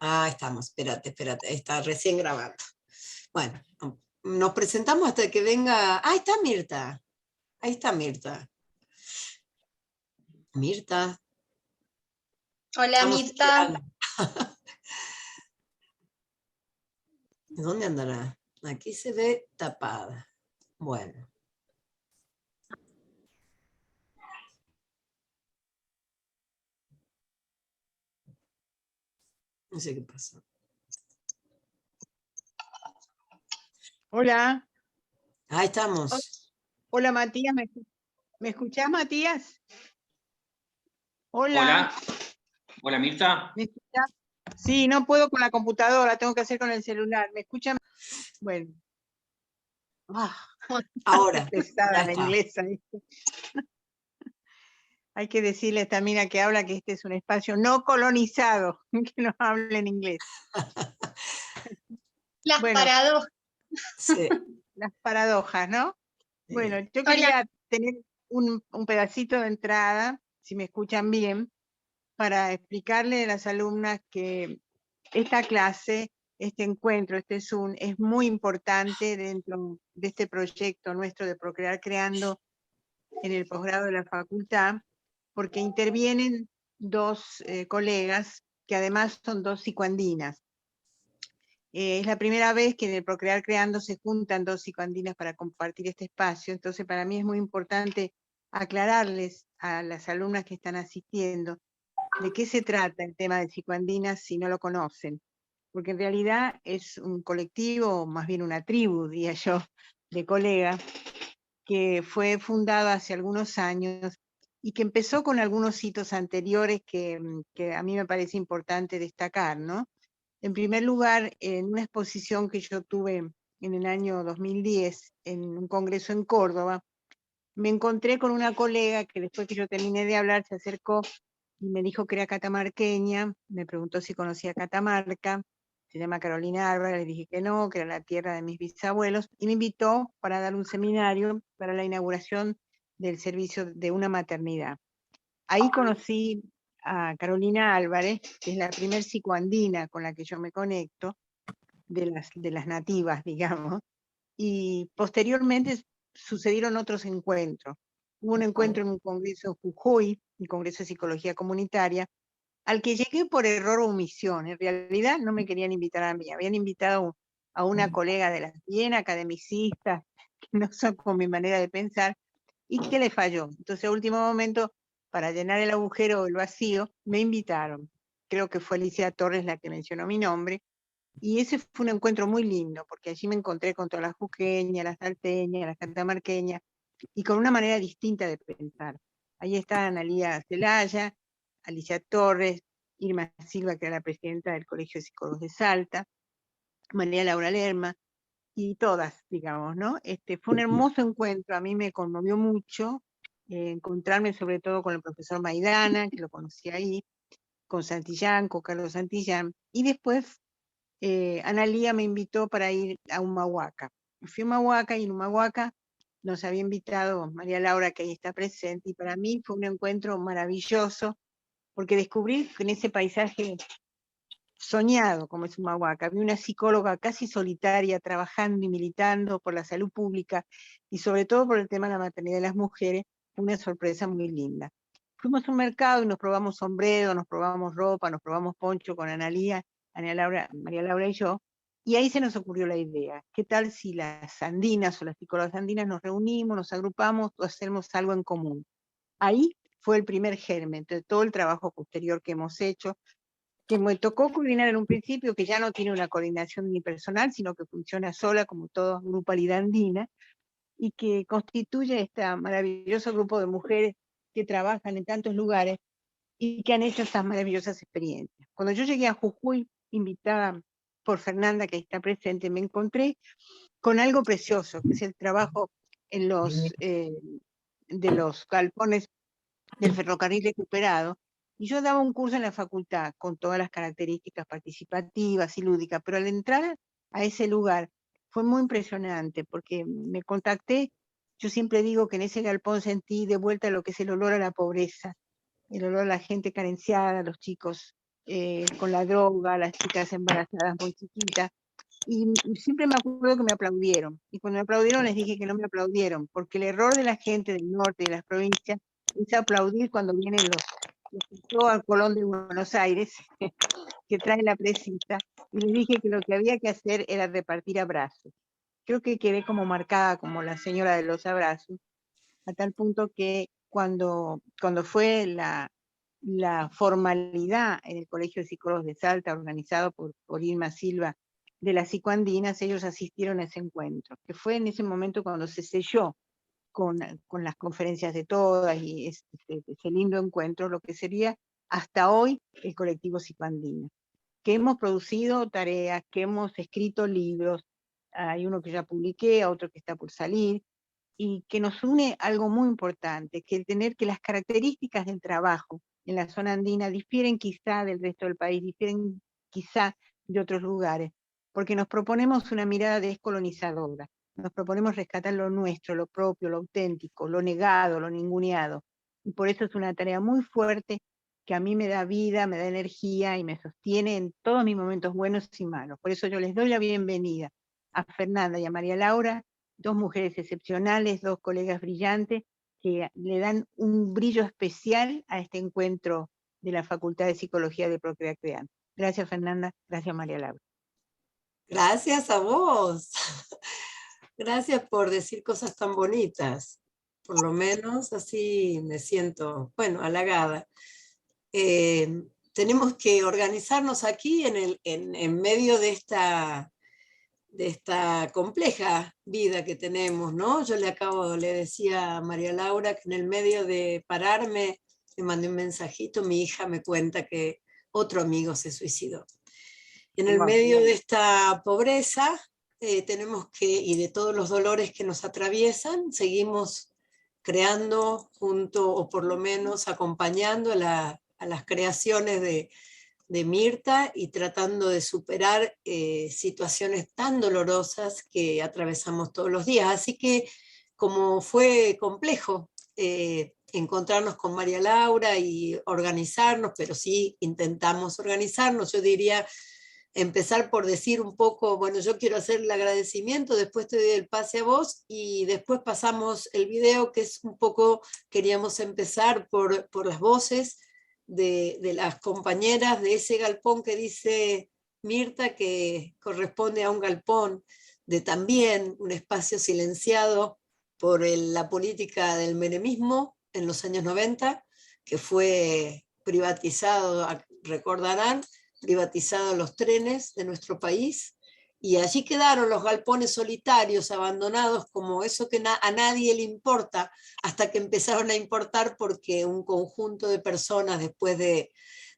Ah, estamos, espérate, está recién grabando. Bueno, nos presentamos hasta que venga. Ah, está Mirta. Ahí está Mirta. Mirta, Hola estamos Mirta. esperando. ¿Dónde andará? Aquí se ve tapada. Bueno, no sé qué pasó. Hola. Ahí estamos. Hola Matías, ¿me escuchás, Matías? Hola. Hola. Hola Mirta. ¿Me escuchás? Sí, no puedo con la computadora, tengo que hacer con el celular. ¿Me escuchan? Bueno. Ahora, pesada ya la está. inglesa. Hay que decirle a esta mina que habla que este es un espacio no colonizado, que no hable en inglés. Las Bueno, paradojas. Sí. las paradojas, ¿no? Sí. Bueno, yo Hola. quería tener un pedacito de entrada, si me escuchan bien, para explicarle a las alumnas que esta clase, este encuentro, este Zoom, es muy importante dentro de este proyecto nuestro de Procrear Creando en el posgrado de la facultad, porque intervienen dos colegas que además son dos psicoandinas. Es la primera vez que en el Procrear Creando se juntan dos psicoandinas para compartir este espacio, entonces para mí es muy importante aclararles a las alumnas que están asistiendo de qué se trata el tema de psicoandinas si no lo conocen, porque en realidad es un colectivo, más bien una tribu, diría yo, de colegas, que fue fundado hace algunos años y que empezó con algunos hitos anteriores que a mí me parece importante destacar, ¿no? En primer lugar, en una exposición que yo tuve en el año 2010 en un congreso en Córdoba, me encontré con una colega que después que yo terminé de hablar se acercó y me dijo que era catamarqueña, me preguntó si conocía Catamarca, se llama Carolina Álvarez, le dije que no, que era la tierra de mis bisabuelos, y me invitó para dar un seminario para la inauguración del servicio de una maternidad. Ahí conocí a Carolina Álvarez, que es la primer psicoandina con la que yo me conecto, de las nativas, digamos, y posteriormente sucedieron otros encuentros. Hubo un encuentro en un congreso en Jujuy, el Congreso de Psicología Comunitaria, al que llegué por error o omisión. En realidad no me querían invitar a mí, habían invitado a una colega de las bien academicistas, que no son con mi manera de pensar, y que le falló. Entonces, a último momento, para llenar el agujero o el vacío, me invitaron. Creo que fue Alicia Torres la que mencionó mi nombre, y ese fue un encuentro muy lindo, porque allí me encontré con todas las jujeñas, las salteñas, las catamarqueñas, y con una manera distinta de pensar. Ahí está Analía Celaya, Alicia Torres, Irma Silva, que era la presidenta del Colegio de Psicólogos de Salta, María Laura Lerma, y todas, digamos, ¿no? Fue un hermoso encuentro, a mí me conmovió mucho encontrarme sobre todo con el profesor Maidana, que lo conocí ahí, con Santillán, con Carlos Santillán, y después Analía me invitó para ir a Humahuaca. Fui a Humahuaca y en Humahuaca nos había invitado María Laura, que ahí está presente, y para mí fue un encuentro maravilloso, porque descubrí que en ese paisaje soñado como es Humahuaca, había una psicóloga casi solitaria trabajando y militando por la salud pública y sobre todo por el tema de la maternidad de las mujeres, una sorpresa muy linda. Fuimos a un mercado y nos probamos sombrero, nos probamos ropa, nos probamos poncho con Analía, María Laura y yo, y ahí se nos ocurrió la idea, ¿qué tal si las andinas o las psicólogas andinas nos reunimos, nos agrupamos o hacemos algo en común? Ahí fue el primer germen de todo el trabajo posterior que hemos hecho, que me tocó coordinar en un principio, que ya no tiene una coordinación unipersonal, sino que funciona sola como toda grupalidad andina, y que constituye este maravilloso grupo de mujeres que trabajan en tantos lugares y que han hecho estas maravillosas experiencias. Cuando yo llegué a Jujuy, invitada por Fernanda, que está presente, me encontré con algo precioso, que es el trabajo en de los galpones del ferrocarril recuperado, y yo daba un curso en la facultad con todas las características participativas y lúdicas, pero al entrar a ese lugar fue muy impresionante porque me contacté, yo siempre digo que en ese galpón sentí de vuelta lo que es el olor a la pobreza, el olor a la gente carenciada, a los chicos con la droga, las chicas embarazadas muy chiquitas. Y siempre me acuerdo que me aplaudieron. Y cuando me aplaudieron les dije que no me aplaudieron, porque el error de la gente del norte y de las provincias es aplaudir cuando vienen los al Colón de Buenos Aires, que trae la presita, y les dije que lo que había que hacer era repartir abrazos. Creo que quedé como marcada como la señora de los abrazos, a tal punto que cuando fue la formalidad en el Colegio de Psicólogos de Salta, organizado por Irma Silva, de las psicoandinas, ellos asistieron a ese encuentro, que fue en ese momento cuando se selló con las conferencias de todas y ese lindo encuentro, lo que sería hasta hoy el colectivo psicoandino, que hemos producido tareas, que hemos escrito libros, hay uno que ya publiqué, otro que está por salir, y que nos une algo muy importante, que el tener que las características del trabajo en la zona andina difieren quizá del resto del país, difieren quizá de otros lugares, porque nos proponemos una mirada descolonizadora, nos proponemos rescatar lo nuestro, lo propio, lo auténtico, lo negado, lo ninguneado, y por eso es una tarea muy fuerte que a mí me da vida, me da energía y me sostiene en todos mis momentos buenos y malos. Por eso yo les doy la bienvenida a Fernanda y a María Laura, dos mujeres excepcionales, dos colegas brillantes, que le dan un brillo especial a este encuentro de la Facultad de Psicología de Procrea Creando. Gracias, Fernanda. Gracias, María Laura. Gracias a vos. Gracias por decir cosas tan bonitas. Por lo menos así me siento, bueno, halagada. Tenemos que organizarnos aquí en medio de esta compleja vida que tenemos, ¿no? Yo le decía a María Laura que en el medio de pararme, le mandé un mensajito, mi hija me cuenta que otro amigo se suicidó. En el medio de esta pobreza, tenemos que, y de todos los dolores que nos atraviesan, seguimos creando junto, o por lo menos acompañando a las creaciones de Mirta y tratando de superar situaciones tan dolorosas que atravesamos todos los días. Así que como fue complejo encontrarnos con María Laura y organizarnos, pero sí intentamos organizarnos, yo diría empezar por decir un poco, bueno, yo quiero hacer el agradecimiento, después te doy el pase a vos y después pasamos el video, que es un poco, queríamos empezar por las voces de las compañeras de ese galpón que dice Mirta, que corresponde a un galpón de también un espacio silenciado por la política del menemismo en los años 90, que fue privatizado, recordarán, privatizados los trenes de nuestro país, y allí quedaron los galpones solitarios, abandonados, como eso que a nadie le importa, hasta que empezaron a importar porque un conjunto de personas, después de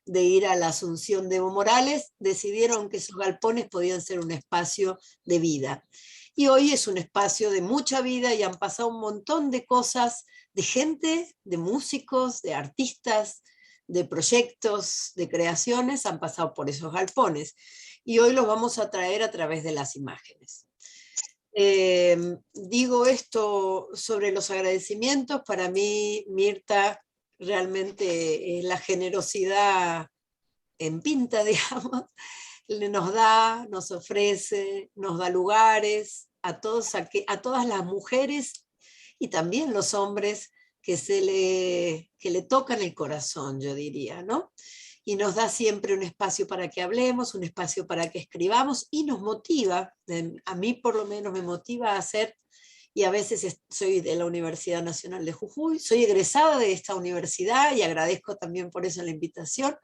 ir a la asunción de Evo Morales, decidieron que esos galpones podían ser un espacio de vida. Y hoy es un espacio de mucha vida y han pasado un montón de cosas, de gente, de músicos, de artistas, de proyectos, de creaciones, han pasado por esos galpones. Y hoy los vamos a traer a través de las imágenes. Digo esto sobre los agradecimientos. Para mí, Mirta, realmente es la generosidad en pinta, digamos. Nos da, nos ofrece, nos da lugares a todas las mujeres y también los hombres que le tocan el corazón, yo diría, ¿no? Y nos da siempre un espacio para que hablemos, un espacio para que escribamos, y nos motiva, a mí por lo menos me motiva a hacer, y a veces soy de la Universidad Nacional de Jujuy, soy egresada de esta universidad y agradezco también por eso la invitación,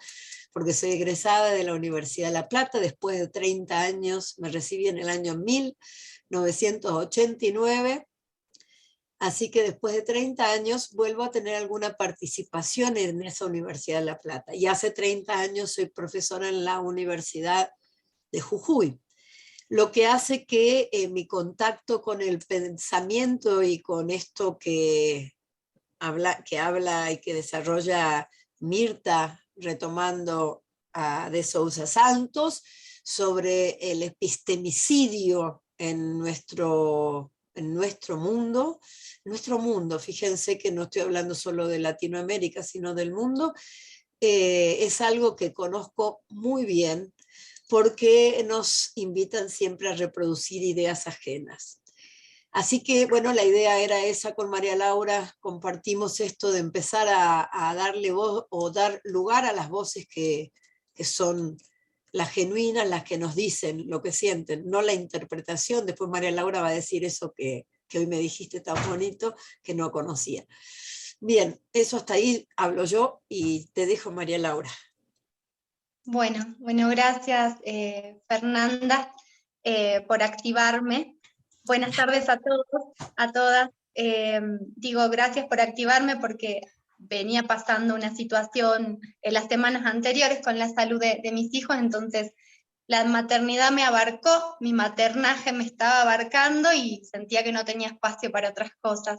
porque soy egresada de la Universidad de La Plata, después de 30 años, me recibí en el año 1989, así que después de 30 años vuelvo a tener alguna participación en esa Universidad de La Plata. Y hace 30 años soy profesora en la Universidad de Jujuy. Lo que hace que mi contacto con el pensamiento y con esto que habla y que desarrolla Mirta, retomando a de Sousa Santos, sobre el epistemicidio en nuestro mundo, fíjense que no estoy hablando solo de Latinoamérica, sino del mundo, es algo que conozco muy bien porque nos invitan siempre a reproducir ideas ajenas. Así que, bueno, la idea era esa con María Laura, compartimos esto de empezar a darle voz o dar lugar a las voces que son las genuinas, las que nos dicen lo que sienten, no la interpretación. Después María Laura va a decir eso que hoy me dijiste tan bonito, que no conocía. Bien, eso hasta ahí hablo yo y te dejo, María Laura. Bueno, gracias Fernanda por activarme. Buenas tardes a todos, a todas. Digo gracias por activarme porque venía pasando una situación en las semanas anteriores con la salud de mis hijos, entonces la maternidad me abarcó, mi maternaje me estaba abarcando y sentía que no tenía espacio para otras cosas.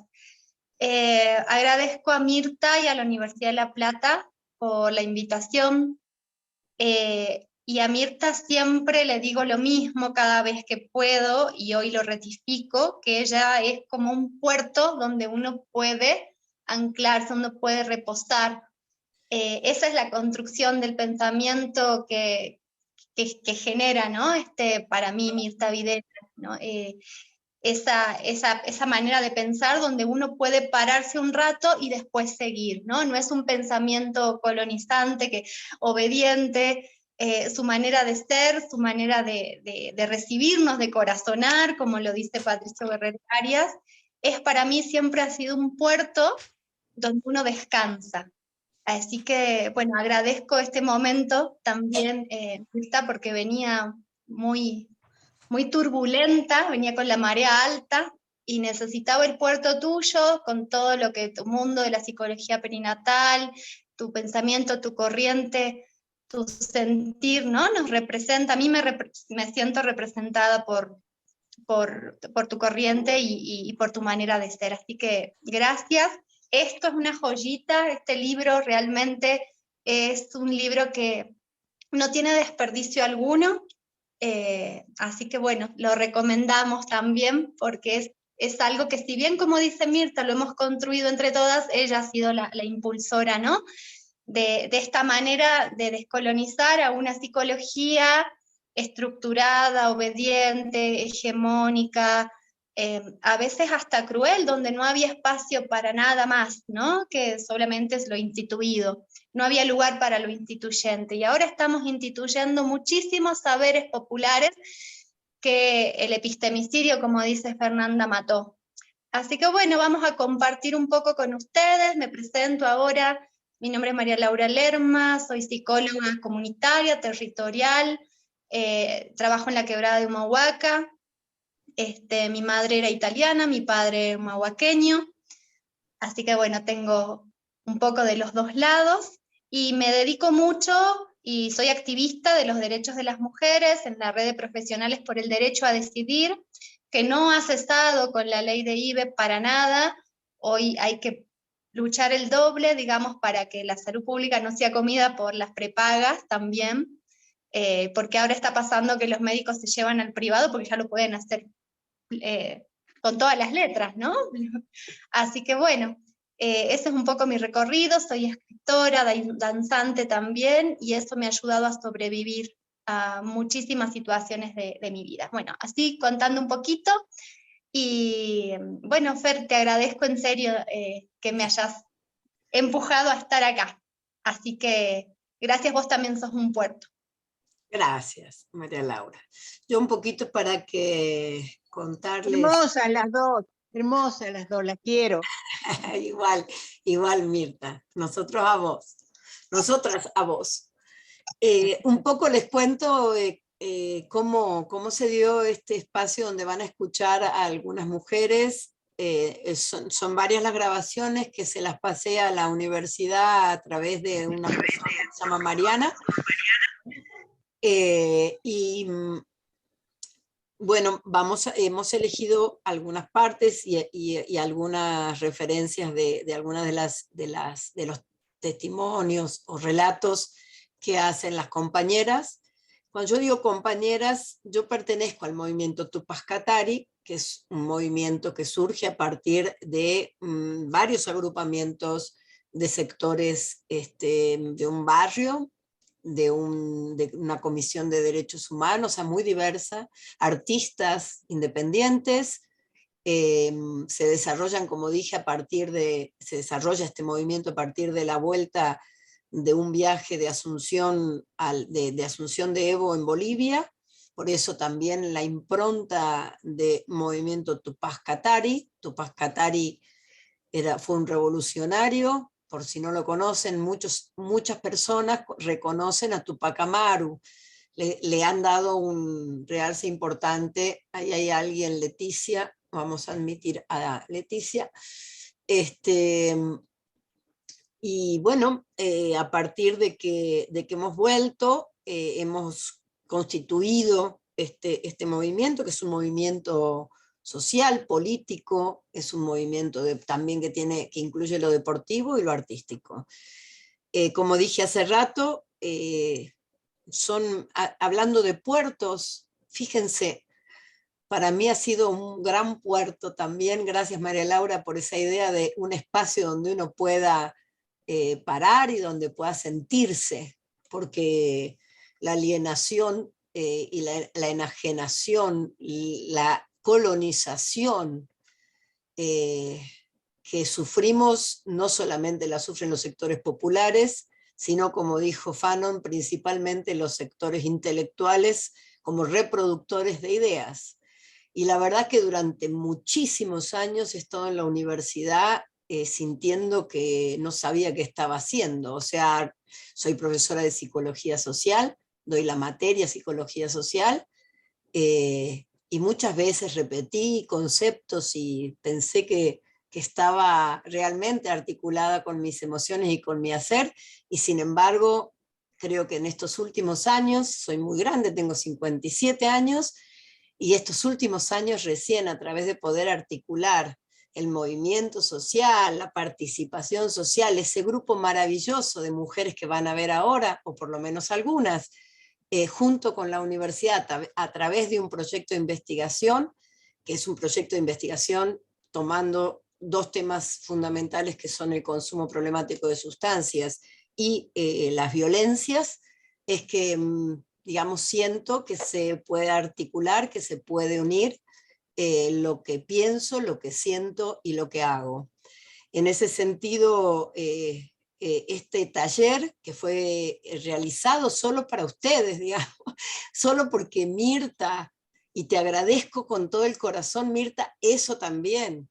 Agradezco a Mirta y a la Universidad de La Plata por la invitación. Y a Mirta siempre le digo lo mismo cada vez que puedo, y hoy lo ratifico, que ella es como un puerto donde uno puede anclarse, uno puede reposar. Esa es la construcción del pensamiento que genera, ¿no? Para mí, Mirta Videla, ¿no? Esa manera de pensar donde uno puede pararse un rato y después seguir, ¿no? No es un pensamiento colonizante, obediente, su manera de ser, su manera de recibirnos, de corazonar, como lo dice Patricio Guerrero Arias, para mí siempre ha sido un puerto donde uno descansa. Así que, bueno, agradezco este momento también, porque venía muy turbulenta, venía con la marea alta y necesitaba el puerto tuyo con todo lo que tu mundo de la psicología perinatal, tu pensamiento, tu corriente, tu sentir, ¿no? Nos representa. A mí me siento representada por tu corriente y por tu manera de ser. Así que gracias. Esto es una joyita, este libro realmente es un libro que no tiene desperdicio alguno. Así que bueno, lo recomendamos también porque es algo que, si bien, como dice Mirta, lo hemos construido entre todas, ella ha sido la impulsora, ¿no? De esta manera de descolonizar a una psicología estructurada, obediente, hegemónica, a veces hasta cruel, donde no había espacio para nada más, ¿no? Que solamente es lo instituido. No había lugar para lo instituyente. Y ahora estamos instituyendo muchísimos saberes populares que el epistemicidio, como dice Fernanda, mató. Así que bueno, vamos a compartir un poco con ustedes. Me presento ahora. Mi nombre es María Laura Lerma, soy psicóloga comunitaria, territorial, trabajo en la Quebrada de Humahuaca. Mi madre era italiana, mi padre humahuaqueño, así que bueno, tengo un poco de los dos lados, y me dedico mucho y soy activista de los derechos de las mujeres en la red de profesionales por el derecho a decidir, que no ha cesado con la ley de IVE para nada. Hoy hay que luchar el doble, digamos, para que la salud pública no sea comida por las prepagas también, porque ahora está pasando que los médicos se llevan al privado porque ya lo pueden hacer con todas las letras, ¿no? Así que bueno, ese es un poco mi recorrido. Soy escritora, danzante también, y eso me ha ayudado a sobrevivir a muchísimas situaciones de mi vida. Bueno, así contando un poquito, y bueno, Fer, te agradezco en serio que me hayas empujado a estar acá. Así que gracias, vos también sos un puerto. Gracias, María Laura. Yo un poquito para que contarles... Hermosas las dos, las quiero. igual Mirta, nosotros a vos, nosotras a vos. Un poco les cuento cómo se dio este espacio donde van a escuchar a algunas mujeres. Son varias las grabaciones que se las pasé a la universidad a través de una persona que se llama Mariana. Bueno, hemos elegido algunas partes y algunas referencias de algunas de los testimonios o relatos que hacen las compañeras. Cuando yo digo compañeras, yo pertenezco al movimiento Tupac Katari, que es un movimiento que surge a partir de varios agrupamientos de sectores de un barrio, de una comisión de derechos humanos, o sea, muy diversa, artistas independientes. Se desarrollan, como dije, se desarrolla este movimiento a partir de la vuelta de un viaje de Asunción, de Asunción de Evo en Bolivia. Por eso también la impronta de movimiento Tupac Katari. Tupac Katari fue un revolucionario, por si no lo conocen, muchas personas reconocen a Tupac Amaru, le han dado un realce importante. Ahí hay alguien, Leticia, vamos a admitir a Leticia. Y bueno, a partir de que hemos vuelto, hemos constituido este movimiento, que es un movimiento social, político, es un movimiento también que incluye lo deportivo y lo artístico. Como dije hace rato, hablando de puertos, fíjense, para mí ha sido un gran puerto también, gracias María Laura por esa idea de un espacio donde uno pueda parar y donde pueda sentirse, porque la alienación y la enajenación, la colonización que sufrimos, no solamente la sufren los sectores populares, sino, como dijo Fanon, principalmente los sectores intelectuales como reproductores de ideas. Y la verdad que durante muchísimos años he estado en la universidad sintiendo que no sabía qué estaba haciendo. O sea, soy profesora de psicología social, doy la materia psicología social, y muchas veces repetí conceptos y pensé que estaba realmente articulada con mis emociones y con mi hacer, y sin embargo, creo que en estos últimos años, soy muy grande, tengo 57 años, y estos últimos años recién a través de poder articular el movimiento social, la participación social, ese grupo maravilloso de mujeres que van a ver ahora, o por lo menos algunas, junto con la universidad a través de un proyecto de investigación, que es un proyecto de investigación tomando dos temas fundamentales que son el consumo problemático de sustancias y las violencias, es que, digamos, siento que se puede articular, que se puede unir lo que pienso, lo que siento y lo que hago. En ese sentido, este taller que fue realizado solo para ustedes, digamos, solo porque Mirta, y te agradezco con todo el corazón, Mirta, eso también,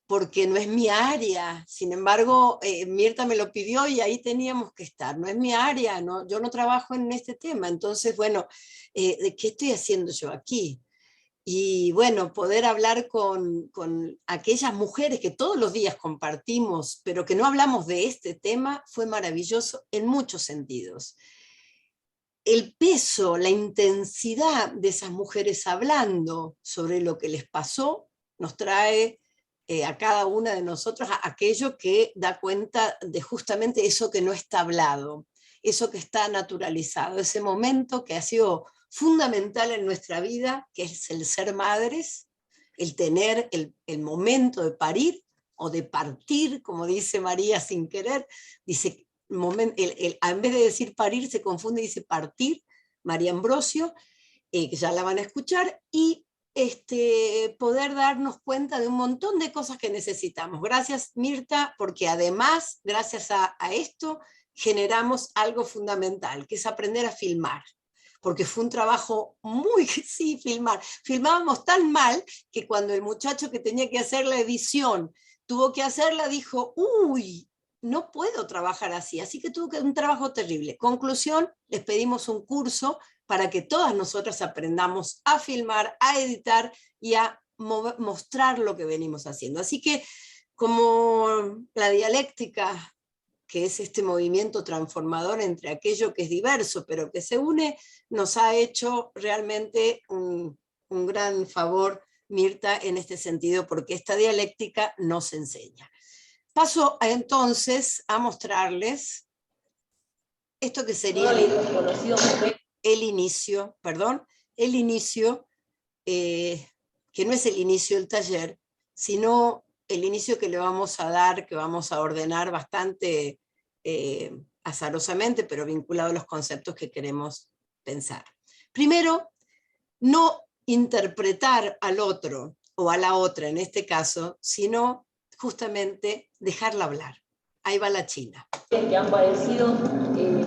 porque no es mi área. Sin embargo, Mirta me lo pidió y ahí teníamos que estar. No es mi área, no, yo no trabajo en este tema. Entonces, bueno, ¿de qué estoy haciendo yo aquí? Y bueno, poder hablar con aquellas mujeres que todos los días compartimos, pero que no hablamos de este tema, fue maravilloso en muchos sentidos. El peso, la intensidad de esas mujeres hablando sobre lo que les pasó, nos trae a cada una de nosotros aquello que da cuenta de justamente eso que no está hablado, eso que está naturalizado, ese momento que ha sido fundamental en nuestra vida, que es el ser madres, el tener el momento de parir o de partir, como dice María sin querer, dice, en vez de decir parir se confunde y dice partir, María Ambrosio, que ya la van a escuchar, y poder darnos cuenta de un montón de cosas que necesitamos. Gracias, Mirta, porque además, gracias a esto, generamos algo fundamental, que es aprender a filmar. Porque fue un trabajo sí, filmar. Filmábamos tan mal que cuando el muchacho que tenía que hacer la edición tuvo que hacerla, dijo, uy, no puedo trabajar así. Así que tuvo un trabajo terrible. Conclusión, les pedimos un curso para que todas nosotras aprendamos a filmar, a editar y a mostrar lo que venimos haciendo. Así que como la dialéctica, que es este movimiento transformador entre aquello que es diverso, pero que se une, nos ha hecho realmente un gran favor, Mirta, en este sentido, porque esta dialéctica nos enseña. Paso entonces a mostrarles esto que sería el inicio, que no es el inicio del taller, sino el inicio que le vamos a dar, que vamos a ordenar bastante azarosamente, pero vinculado a los conceptos que queremos pensar. Primero, no interpretar al otro o a la otra en este caso, sino justamente dejarla hablar. Ahí va la China. Que han padecido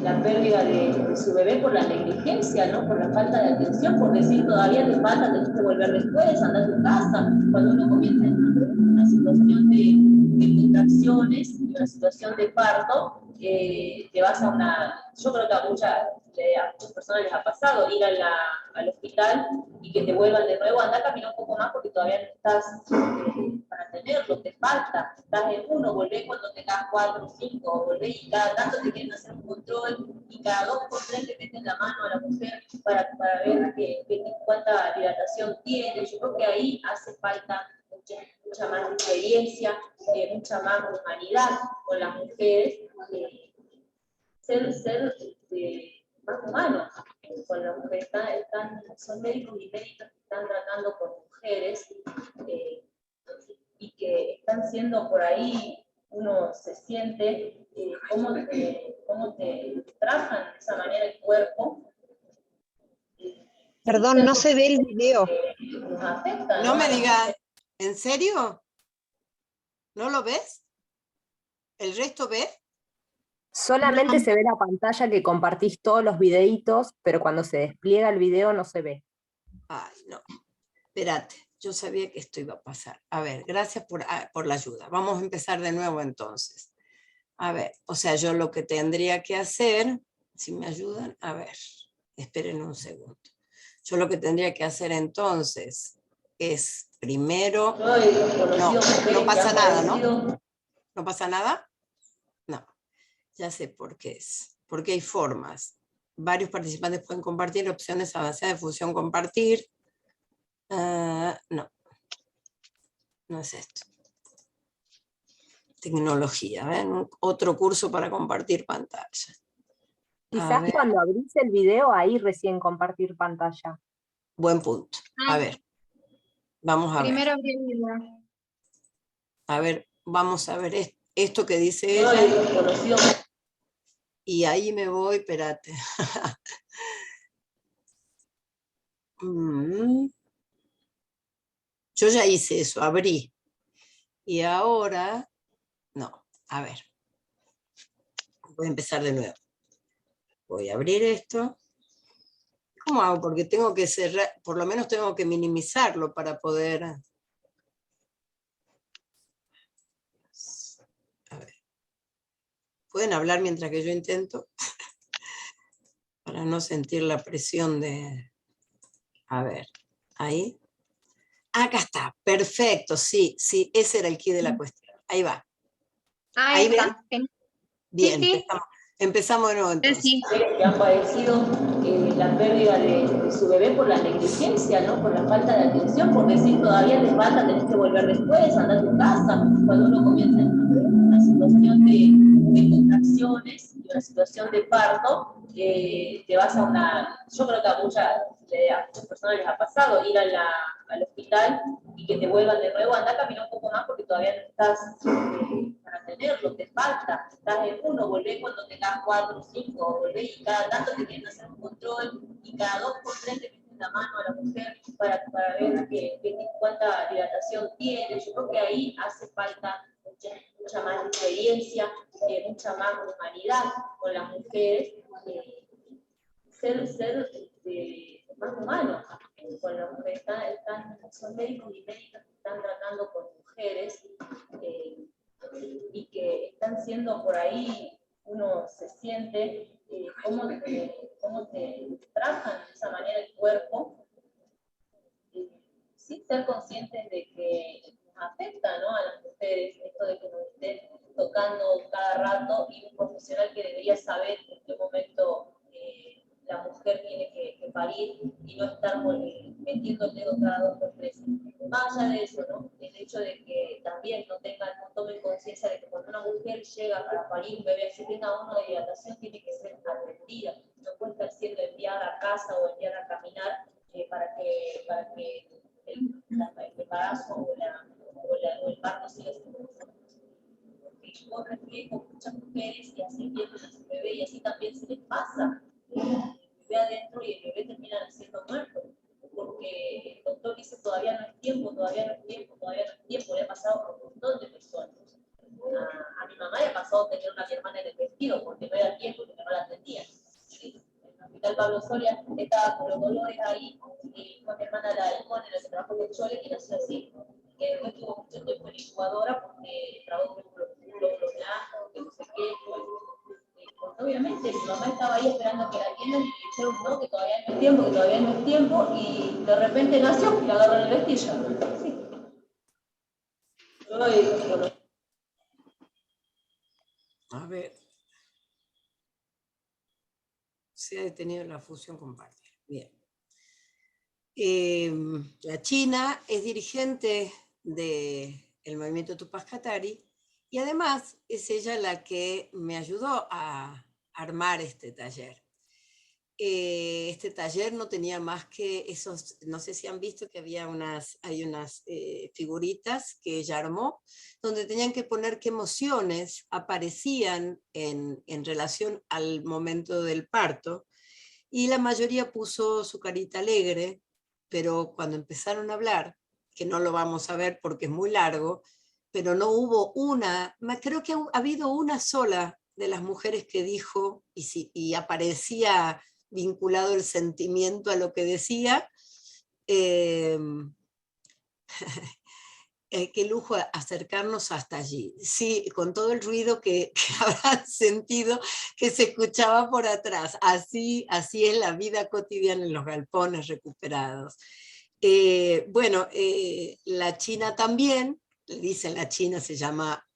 la pérdida de su bebé por la negligencia, ¿no? Por la falta de atención, por decir todavía te falta, tenés que volver después, anda a tu casa. Cuando uno comienza una situación de contracciones, una situación de parto, te vas a una... Yo creo que a muchas personas les ha pasado ir al hospital y que te vuelvan de nuevo, anda a caminar un poco más porque todavía no estás para tenerlo, te falta, estás en uno, volvés cuando tengas 4 o 5, volvés y cada tanto te quieren hacer un control y cada 2 por 3 le meten la mano a la mujer para ver cuánta dilatación tiene. Yo creo que ahí hace falta mucha más experiencia, mucha más humanidad con las mujeres, ser más humanos con las mujeres. Son médicos y médicas que están tratando con mujeres y que están siendo por ahí, uno se siente cómo te trabajan de esa manera el cuerpo. Perdón, no se ve el video. Nos afecta, No me digas, ¿en serio? ¿No lo ves? ¿El resto ves? Solamente se ve la pantalla que compartís todos los videitos, pero cuando se despliega el video no se ve. Ay, no. Espérate, yo sabía que esto iba a pasar. A ver, gracias por la ayuda. Vamos a empezar de nuevo entonces. A ver, o sea, yo lo que tendría que hacer, si me ayudan, a ver, esperen un segundo. Yo lo que tendría que hacer entonces es primero... No pasa nada, ¿no? ¿No pasa nada? No. Ya sé por qué es. Porque hay formas. Varios participantes pueden compartir opciones avanzadas de fusión compartir. No. No es esto. Tecnología. ¿Ven? Otro curso para compartir pantalla. Quizás cuando abrís el video, ahí recién compartir pantalla. Buen punto. A ver. Vamos a ver. Primero abrí el video. A ver, vamos a ver esto que dice ella. Y ahí me voy, espérate. Yo ya hice eso, abrí. Y ahora, no, a ver. Voy a empezar de nuevo. Voy a abrir esto. ¿Cómo hago? Porque tengo que cerrar, por lo menos tengo que minimizarlo para poder... A ver. ¿Pueden hablar mientras que yo intento? Para no sentir la presión de... A ver, ahí. Acá está, perfecto, sí, ese era el quid de la cuestión. Ahí va. Ahí está. Bien, Sí. empezamos de nuevo entonces. Sí. Que han padecido la pérdida de su bebé por la negligencia, ¿no? Por la falta de atención, por decir todavía te falta, tenés que volver después, anda a tu casa. Cuando uno comienza una situación de contracciones, una situación de parto, te vas a una... Yo creo que a muchas personas les ha pasado ir al hospital y que te vuelvan de nuevo, anda a caminar un poco más porque todavía no estás para tenerlo, te falta, estás en uno, volvés cuando tengas 4 o 5, volvés y cada tanto te quieren hacer un control y cada 2 por 3 le meten la mano a la mujer para ver cuánta dilatación tiene. Yo creo que ahí hace falta mucha más experiencia, mucha más humanidad con las mujeres, ser más humanos con las mujeres. Son médicos y médicas que están tratando con mujeres y que están siendo por ahí, uno se siente cómo te trabajan de esa manera el cuerpo, sin ser conscientes de que nos afecta, ¿no? A las mujeres, esto de que nos estén tocando cada rato, y un profesional que debería saber en qué momento la mujer tiene que parir y no estar metiendo el dedo cada 2 por 3. Más allá de eso, ¿no? El hecho de que también no tomen conciencia de que cuando una mujer llega para parir un bebé, si tenga una dilatación, tiene que ser atendida. No puede estar siendo enviada a casa o enviada a caminar para que el embarazo o el parto siga tiempo, todavía no es tiempo, todavía no es tiempo, le ha pasado a un montón de personas. A mi mamá le ha pasado tener una mi hermana en el vestido porque no era tiempo, porque no la atendían. ¿Sí? En el hospital Pablo Soria estaba con los dolores ahí, y con mi hermana la Icon, en la que trabajó con Chole, y nació así. Que después tuvo mucho tiempo en incubadora porque trabajó con un glóbulo blanco, que no sé qué. Porque obviamente mi mamá estaba ahí esperando que la atiendan y le dijeron no, que todavía no es tiempo, que todavía no es tiempo, y de repente nació y la agarró en el vestillo. Sí. A ver. Se ha detenido la fusión compartida. Bien. La China es dirigente del movimiento Tupac Katari y además es ella la que me ayudó a armar este taller. Este taller no tenía más que esos, no sé si han visto que hay unas figuritas que ella armó, donde tenían que poner qué emociones aparecían en relación al momento del parto, y la mayoría puso su carita alegre, pero cuando empezaron a hablar, que no lo vamos a ver porque es muy largo, pero no hubo una, creo que ha habido una sola de las mujeres que dijo, y aparecía vinculado el sentimiento a lo que decía. Qué lujo acercarnos hasta allí. Sí, con todo el ruido que habrán sentido que se escuchaba por atrás. Así es la vida cotidiana en los galpones recuperados. Bueno, la China también, dicen la China, se llama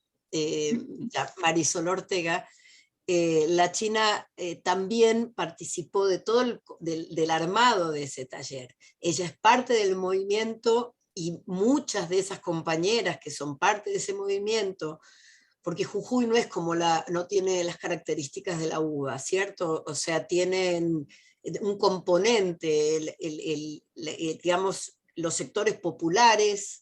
Marisol Ortega. La China también participó de todo del armado de ese taller. Ella es parte del movimiento y muchas de esas compañeras que son parte de ese movimiento, porque Jujuy no es como no tiene las características de la UBA, ¿cierto? O sea, tienen un componente, digamos, los sectores populares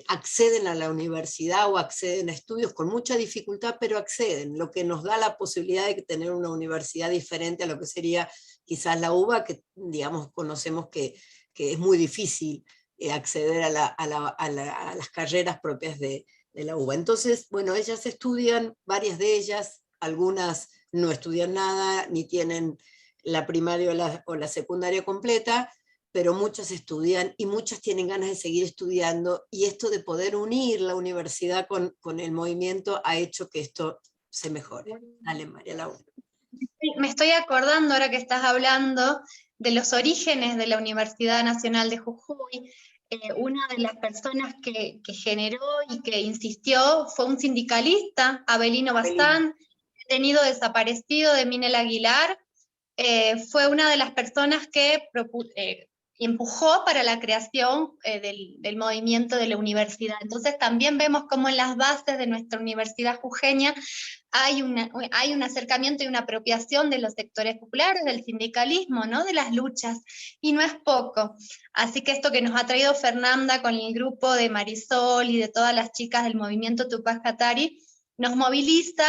acceden a la universidad o acceden a estudios con mucha dificultad, pero acceden, lo que nos da la posibilidad de tener una universidad diferente a lo que sería quizás la UBA, que digamos conocemos que es muy difícil acceder a las carreras propias de la UBA. Entonces, bueno, ellas estudian, varias de ellas, algunas no estudian nada, ni tienen la primaria o la secundaria completa, pero muchas estudian y muchas tienen ganas de seguir estudiando, y esto de poder unir la universidad con el movimiento ha hecho que esto se mejore. Dale, María Laura. Me estoy acordando ahora que estás hablando de los orígenes de la Universidad Nacional de Jujuy. Una de las personas que generó y que insistió fue un sindicalista, Abelino Bazán, detenido desaparecido, de Minel Aguilar. Fue una de las personas que empujó para la creación del movimiento de la universidad. Entonces también vemos cómo en las bases de nuestra universidad jujeña hay un acercamiento y una apropiación de los sectores populares, del sindicalismo, ¿no? De las luchas, y no es poco. Así que esto que nos ha traído Fernanda con el grupo de Marisol y de todas las chicas del movimiento Tupac Katari, nos moviliza.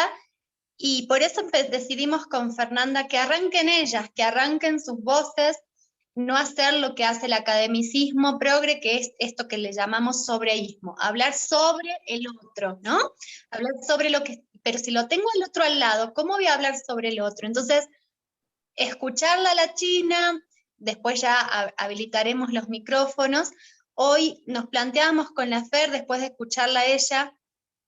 Y por eso decidimos con Fernanda que arranquen ellas, que arranquen sus voces, no hacer lo que hace el academicismo progre, que es esto que le llamamos sobreísmo, hablar sobre el otro, ¿no? Hablar sobre lo que, pero si lo tengo al otro al lado, ¿cómo voy a hablar sobre el otro? Entonces, escucharla a la China, después ya habilitaremos los micrófonos. Hoy nos planteamos con la Fer, después de escucharla a ella,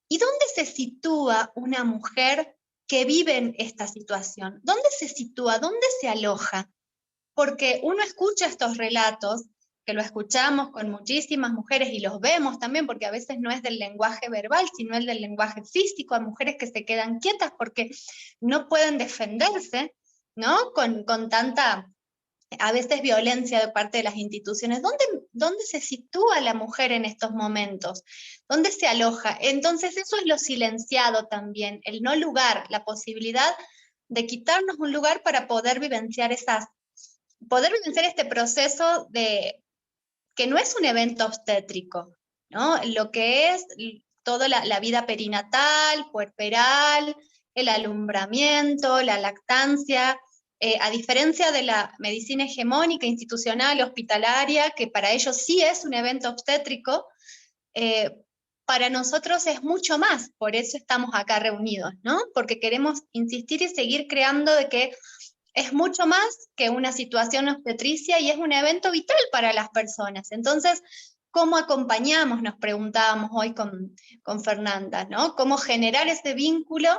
¿y dónde se sitúa una mujer que vive en esta situación? ¿Dónde se sitúa? ¿Dónde se aloja? Porque uno escucha estos relatos, que lo escuchamos con muchísimas mujeres y los vemos también, porque a veces no es del lenguaje verbal, sino el del lenguaje físico. Hay mujeres que se quedan quietas porque no pueden defenderse, ¿no? Con tanta, a veces, violencia de parte de las instituciones. ¿Dónde se sitúa la mujer en estos momentos? ¿Dónde se aloja? Entonces eso es lo silenciado también, el no lugar, la posibilidad de quitarnos un lugar para poder vivenciar este proceso que no es un evento obstétrico, ¿no? Lo que es toda la vida perinatal, puerperal, el alumbramiento, la lactancia, a diferencia de la medicina hegemónica, institucional, hospitalaria, que para ellos sí es un evento obstétrico, para nosotros es mucho más, por eso estamos acá reunidos, ¿no? Porque queremos insistir y seguir creando de que es mucho más que una situación obstetricia y es un evento vital para las personas. Entonces, ¿cómo acompañamos? Nos preguntábamos hoy con Fernanda, ¿no? ¿Cómo generar ese vínculo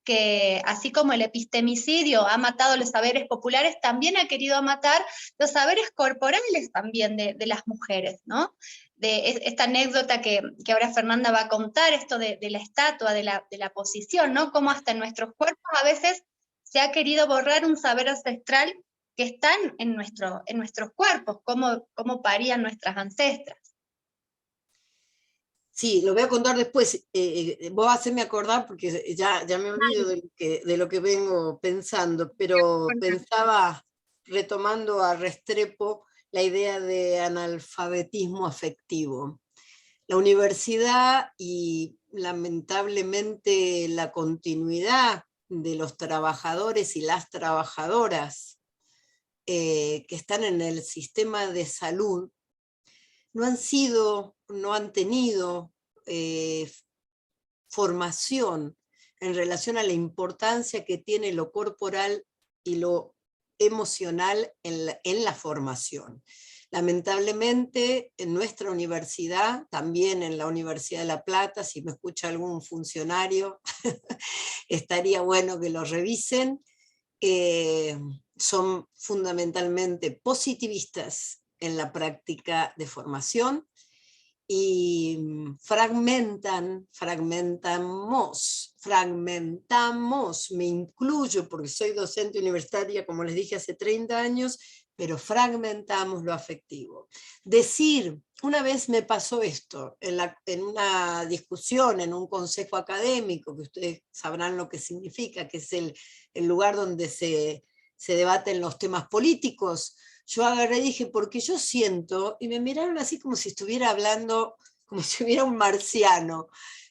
que, así como el epistemicidio ha matado los saberes populares, también ha querido matar los saberes corporales también de las mujeres, ¿no? De esta anécdota que ahora Fernanda va a contar, esto de la estatua, de la posición, ¿no? Cómo hasta en nuestros cuerpos a veces se ha querido borrar un saber ancestral que están en nuestros cuerpos, cómo parían nuestras ancestras. Sí, lo voy a contar después. Vos haceme acordar porque ya me olvido de lo que vengo pensando, pero pensaba, retomando a Restrepo, la idea de analfabetismo afectivo. La universidad y lamentablemente la continuidad de los trabajadores y las trabajadoras que están en el sistema de salud no han tenido formación en relación a la importancia que tiene lo corporal y lo emocional en la formación. Lamentablemente, en nuestra universidad, también en la Universidad de La Plata, si me escucha algún funcionario, estaría bueno que lo revisen, son fundamentalmente positivistas en la práctica de formación y fragmentamos, me incluyo porque soy docente universitaria, como les dije, hace 30 años, pero fragmentamos lo afectivo. Decir, una vez me pasó esto, en una discusión, en un consejo académico, que ustedes sabrán lo que significa, que es el lugar donde se debaten los temas políticos. Yo agarré y dije, porque yo siento, y me miraron así como si estuviera hablando, como si hubiera un marciano.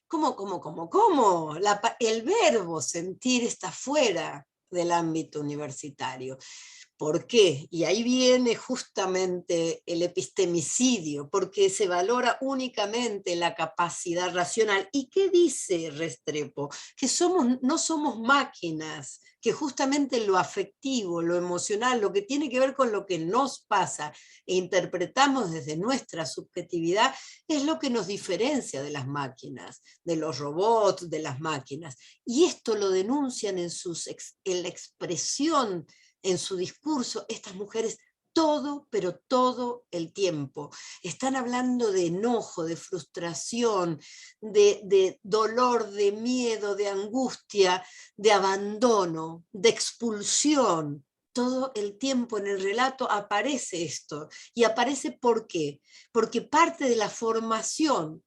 ¿Cómo? El verbo sentir está fuera del ámbito universitario. ¿Por qué? Y ahí viene justamente el epistemicidio, porque se valora únicamente la capacidad racional. ¿Y qué dice Restrepo? Que no somos máquinas, que justamente lo afectivo, lo emocional, lo que tiene que ver con lo que nos pasa e interpretamos desde nuestra subjetividad, es lo que nos diferencia de las máquinas, de los robots, de las máquinas. Y esto lo denuncian en la expresión, en su discurso, estas mujeres todo, pero todo el tiempo. Están hablando de enojo, de frustración, de dolor, de miedo, de angustia, de abandono, de expulsión. Todo el tiempo en el relato aparece esto. ¿Y aparece por qué? Porque parte de la formación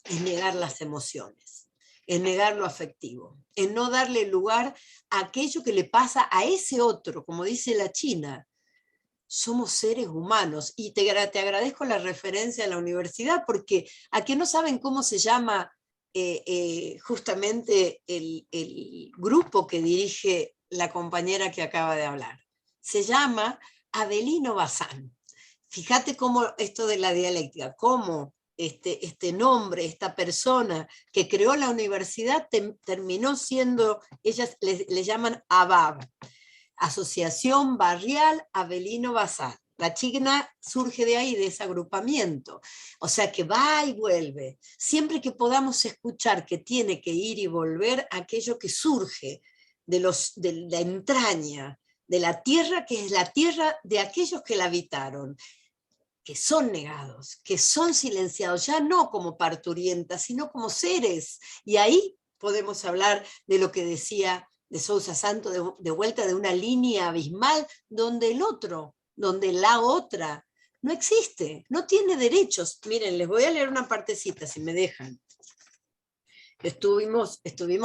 es negar las emociones, es negar lo afectivo, es no darle lugar a aquello que le pasa a ese otro, como dice la China. Somos seres humanos, y te agradezco la referencia a la universidad, porque a que no saben cómo se llama justamente el grupo que dirige la compañera que acaba de hablar. Se llama Avelino Bazán. Fíjate cómo esto de la dialéctica, cómo este nombre, esta persona que creó la universidad terminó siendo, ellas le llaman ABAB, Asociación Barrial Avelino Bazán. La China surge de ahí, de ese agrupamiento. O sea que va y vuelve. Siempre que podamos escuchar que tiene que ir y volver aquello que surge de la entraña, de la tierra, que es la tierra de aquellos que la habitaron, que son negados, que son silenciados, ya no como parturientas, sino como seres. Y ahí podemos hablar de lo que decía de Sousa Santos, de vuelta de una línea abismal donde el otro, donde la otra, no existe, no tiene derechos. Miren, les voy a leer una partecita, si me dejan. Estuvimos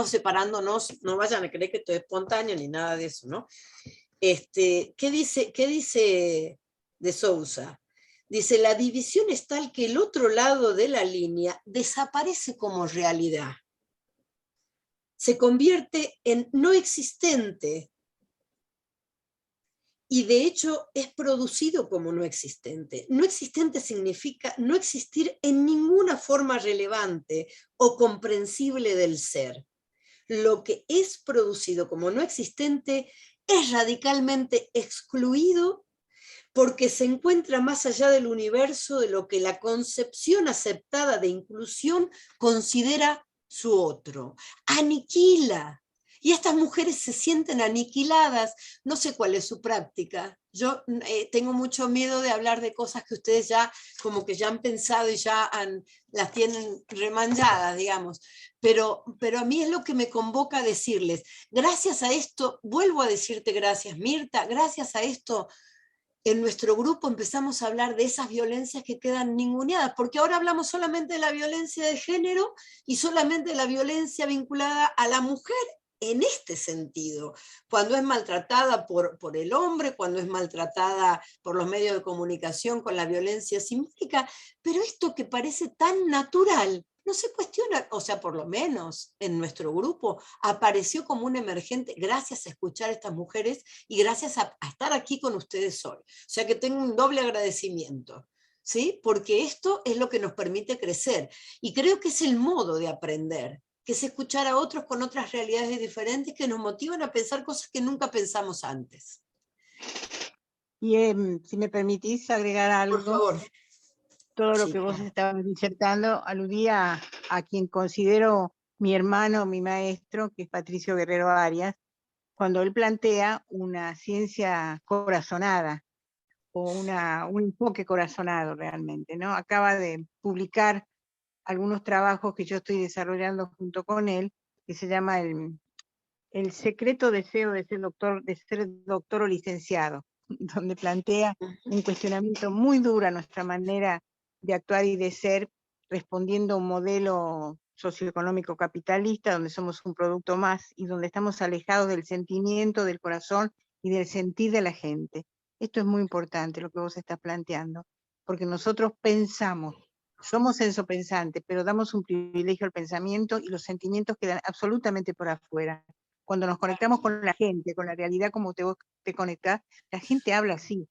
separándonos, no vayan a creer que esto es espontáneo ni nada de eso, ¿no? ¿Qué dice de Sousa? Dice, la división es tal que el otro lado de la línea desaparece como realidad. Se convierte en no existente y de hecho es producido como no existente. No existente significa no existir en ninguna forma relevante o comprensible del ser. Lo que es producido como no existente es radicalmente excluido porque se encuentra más allá del universo de lo que la concepción aceptada de inclusión considera su otro. Aniquila. Y estas mujeres se sienten aniquiladas. No sé cuál es su práctica. Yo tengo mucho miedo de hablar de cosas que ustedes ya como que ya han pensado y ya las tienen remanchadas, digamos. Pero a mí es lo que me convoca a decirles, gracias a esto, vuelvo a decirte gracias, Mirta, gracias a esto, en nuestro grupo empezamos a hablar de esas violencias que quedan ninguneadas, porque ahora hablamos solamente de la violencia de género y solamente de la violencia vinculada a la mujer en este sentido, cuando es maltratada por el hombre, cuando es maltratada por los medios de comunicación con la violencia simbólica, pero esto que parece tan natural, no se cuestiona, o sea, por lo menos en nuestro grupo apareció como un emergente gracias a escuchar a estas mujeres y gracias a estar aquí con ustedes hoy. O sea que tengo un doble agradecimiento, ¿sí? Porque esto es lo que nos permite crecer y creo que es el modo de aprender, que es escuchar a otros con otras realidades diferentes que nos motivan a pensar cosas que nunca pensamos antes. Y si me permitís agregar algo. Por favor. Todo lo Sí, que vos claro. estabas disertando aludía a quien considero mi hermano, mi maestro, que es Patricio Guerrero Arias, cuando él plantea una ciencia corazonada, o un enfoque corazonado realmente, ¿no? Acaba de publicar algunos trabajos que yo estoy desarrollando junto con él, que se llama el secreto deseo de ser doctor o licenciado, donde plantea un cuestionamiento muy duro a nuestra manera de actuar y de ser, respondiendo a un modelo socioeconómico capitalista, donde somos un producto más y donde estamos alejados del sentimiento, del corazón y del sentir de la gente. Esto es muy importante lo que vos estás planteando, porque nosotros pensamos, somos sensopensantes, pero damos un privilegio al pensamiento y los sentimientos quedan absolutamente por afuera. Cuando nos conectamos con la gente, con la realidad como vos te conectás, la gente habla así,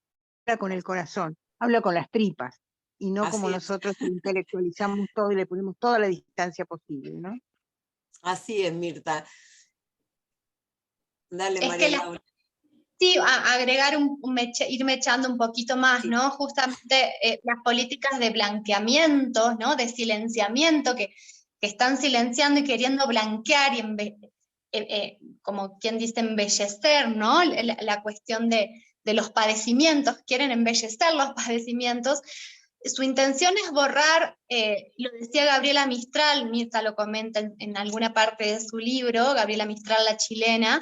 habla con el corazón, habla con las tripas, y no como nosotros que intelectualizamos todo y le ponemos toda la distancia posible, ¿no? Así es, Mirta. Dale, Es María que Laura. sí, agregar, irme echando un poquito más, ¿no? Justamente las políticas de blanqueamiento, ¿no? De silenciamiento, que están silenciando y queriendo blanquear y como quien dice, embellecer, ¿no? La cuestión de los padecimientos, quieren embellecer los padecimientos. Su intención es borrar, lo decía Gabriela Mistral, Mirta lo comenta en alguna parte de su libro, Gabriela Mistral, la chilena,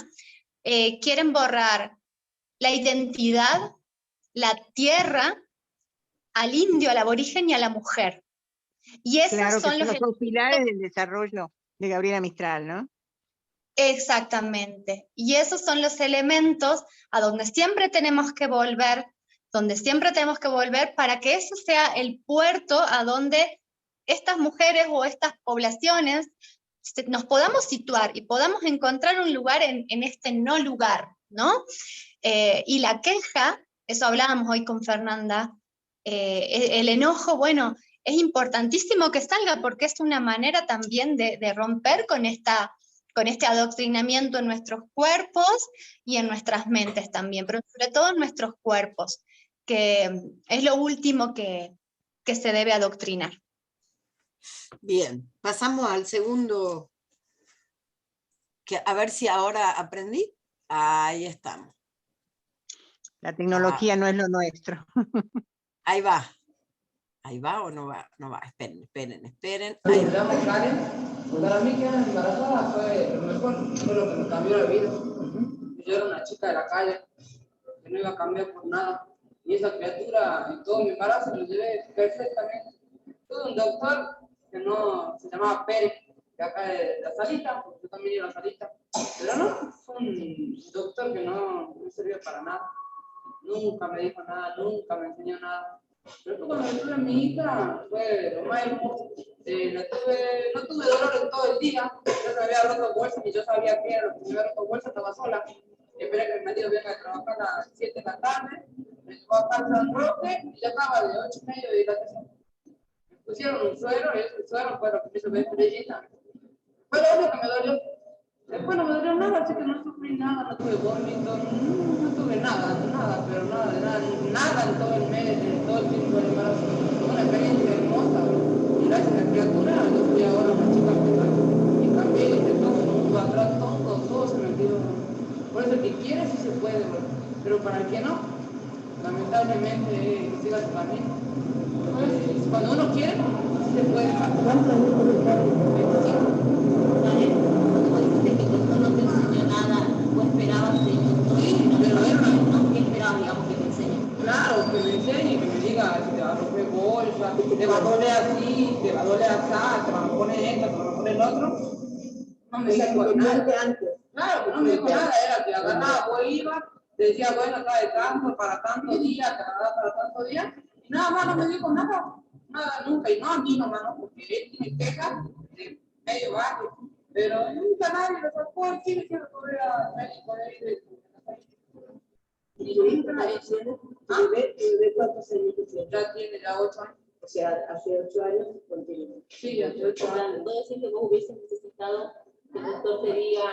quieren borrar la identidad, la tierra, al indio, al aborigen y a la mujer. Y esos claro, son que los dos pilares del desarrollo de Gabriela Mistral, ¿no? Exactamente. Y esos son los elementos a donde siempre tenemos que volver, para que eso sea el puerto a donde estas mujeres o estas poblaciones nos podamos situar y podamos encontrar un lugar en este no lugar, ¿no? Y la queja, eso hablábamos hoy con Fernanda, el enojo, bueno, es importantísimo que salga porque es una manera también de romper con este adoctrinamiento en nuestros cuerpos y en nuestras mentes también, pero sobre todo en nuestros cuerpos, que es lo último que se debe adoctrinar. Bien, pasamos al segundo, a ver si ahora aprendí. Ahí estamos. La tecnología no es lo nuestro. Ahí va. ¿Ahí va o no va? No va. Esperen. Me llamo Karen. Para mí quedar embarazada fue lo mejor, fue lo que me cambió la vida. Yo era una chica de la calle, que no iba a cambiar por nada. Y esa criatura, en todo mi embarazo, lo llevé perfectamente. Tuve un doctor que no se llamaba Pérez, de acá de la salita, porque yo también iba a la salita. Pero no, fue un doctor que no servía para nada. Nunca me dijo nada, nunca me enseñó nada. Pero cuando tuve a mi hija, fue lo más hermoso. No tuve dolor en todo el día. Yo no había roto bolsa, ni yo sabía qué era lo que me había roto bolsa, estaba sola. esperé que mi marido venga a trabajar a las 7 de la tarde, me llevó a casa San Roque y ya estaba de 8:30 de la casa. Me pusieron un suero y ese suero fue lo que me hizo ver estrellita. Fue lo único que me dolió. Después no me dolió nada, así que no sufrí nada, no tuve vómito, no tuve nada, pero nada en todo el mes, en todo el tiempo del embarazo. Fue una experiencia hermosa. Y gracias a la criatura, yo soy ahora una chica feliz. Y cambié, hice todo, mundo atrás, todo se me olvidó. Por eso el que quiere sí se puede, pero para el que no, lamentablemente siga su camino. Cuando uno quiere, sí se puede. ¿Cuántos años de no te enseñó nada, o esperabas de sí, pero ¿qué esperabas, digamos, que te enseñe? Claro, que me enseñe, que me diga si te va a romper bolsa, te va a doler así, te va a doler así, te van a poner esto, te van a poner el otro. No me dijo nada. Antes. Claro, que no me dijo nada, era que agarraba, vos iba, te decía, bueno, está de tanto, para tanto día, te va a dar para tanto día, y nada más no me dijo nada, nunca, y no a mí nomás, no, porque él tiene quejas de medio bajo. Pero nunca nadie lo sacó aquí, me quiero correr al médico de ahí de ¿Y tu hijo también tiene? ¿Tu bebé cuántos años tiene? Ya tiene 8 años. O sea, hace 8 años continúa. Sí, hace 8 años. ¿Puedo decir que vos hubieses necesitado que el doctor te diga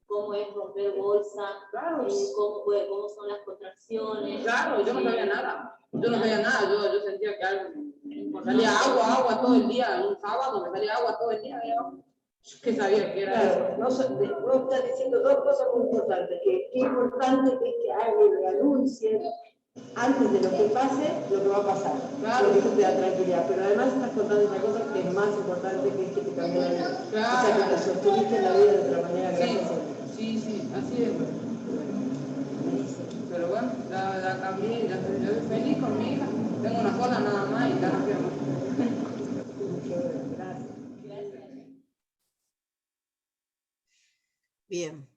cómo es romper bolsa, Claro. cómo son las contracciones? Claro, yo no sabía nada. Yo sentía que algo me salía agua todo el día, un sábado me salía agua todo el día. ¿Qué sabía que era eso? Claro, vos estás diciendo dos cosas muy importantes, que es importante es que alguien le anuncie antes de lo que pase, lo que va a pasar. Claro. Porque eso te da tranquilidad, pero además estás contando una cosa que es más importante, que es que te cambió la vida. Claro. O sea, que te sostuviste en la vida de otra manera, gracias a Dios. Sí, así es. Pero bueno, la cambié, ya estoy feliz con mi hija. Tengo una cola nada más y ya no quiero más. Bien.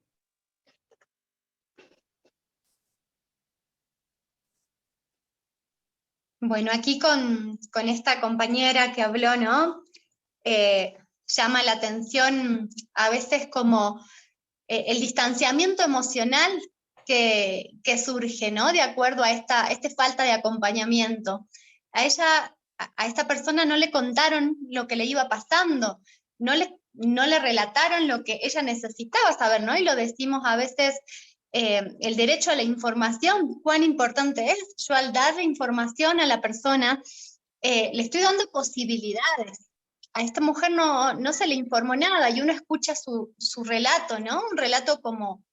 Bueno, aquí con esta compañera que habló, ¿no? Llama la atención a veces como el distanciamiento emocional que surge, ¿no? De acuerdo a esta falta de acompañamiento. A esta persona no le contaron lo que le iba pasando, no le relataron lo que ella necesitaba saber, ¿no? Y lo decimos a veces, el derecho a la información, cuán importante es. Yo al darle información a la persona, le estoy dando posibilidades. A esta mujer no se le informó nada y uno escucha su relato, ¿no? Un relato como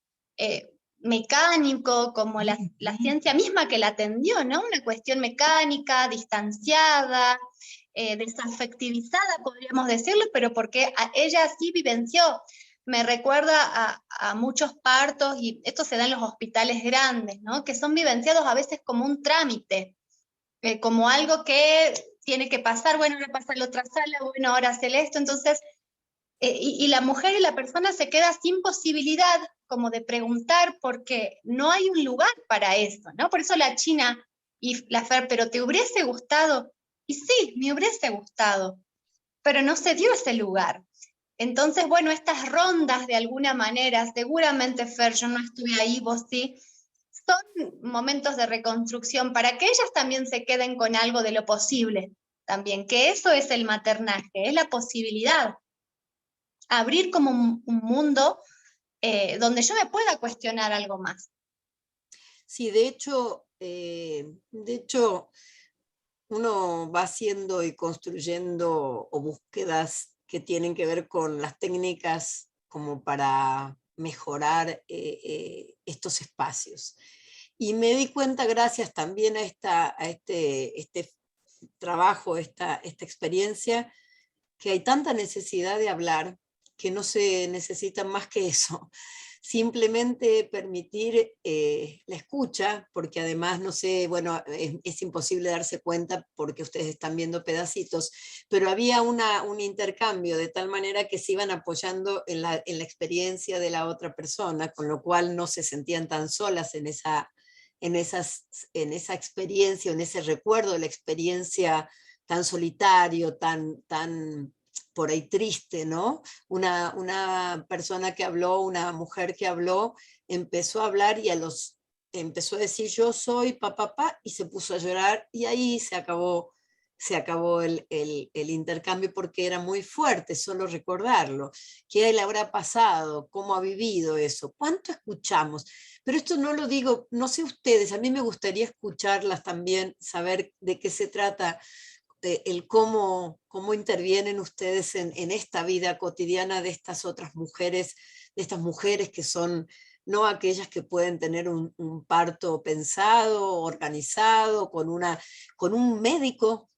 mecánico, como la ciencia misma que la atendió, ¿no? Una cuestión mecánica, distanciada, desafectivizada, podríamos decirlo, pero porque ella sí vivenció. Me recuerda a muchos partos, y esto se da en los hospitales grandes, ¿no? Que son vivenciados a veces como un trámite, como algo que tiene que pasar, bueno, ahora pasa a la otra sala, bueno, ahora hace esto, entonces, y la mujer y la persona se queda sin posibilidad como de preguntar, porque no hay un lugar para eso, ¿no? Por eso la China y la Fer, pero ¿te hubiese gustado? Y sí, me hubiese gustado, pero no se dio ese lugar. Entonces, bueno, estas rondas de alguna manera, seguramente Fer, yo no estuve ahí, vos sí, son momentos de reconstrucción para que ellas también se queden con algo de lo posible, también, que eso es el maternaje, es la posibilidad. Abrir como un mundo donde yo me pueda cuestionar algo más. Sí, de hecho, uno va haciendo y construyendo o búsquedas que tienen que ver con las técnicas como para mejorar estos espacios. Y me di cuenta, gracias también a este trabajo, esta experiencia, que hay tanta necesidad de hablar que no se necesita más que eso. Simplemente permitir la escucha, porque además, no sé, bueno, es imposible darse cuenta porque ustedes están viendo pedacitos, pero había un intercambio de tal manera que se iban apoyando en la experiencia de la otra persona, con lo cual no se sentían tan solas en esa experiencia, en ese recuerdo de la experiencia tan solitario, tan por ahí triste, ¿no? Una persona que habló, una mujer que habló, empezó a hablar y empezó a decir yo soy papá, y se puso a llorar, y ahí se acabó el intercambio, porque era muy fuerte solo recordarlo. ¿Qué le habrá pasado? ¿Cómo ha vivido eso? ¿Cuánto escuchamos? Pero esto no lo digo, no sé ustedes, a mí me gustaría escucharlas también, saber de qué se trata, el cómo intervienen ustedes en esta vida cotidiana de estas otras mujeres, de estas mujeres que son no aquellas que pueden tener un parto pensado, organizado, con un médico,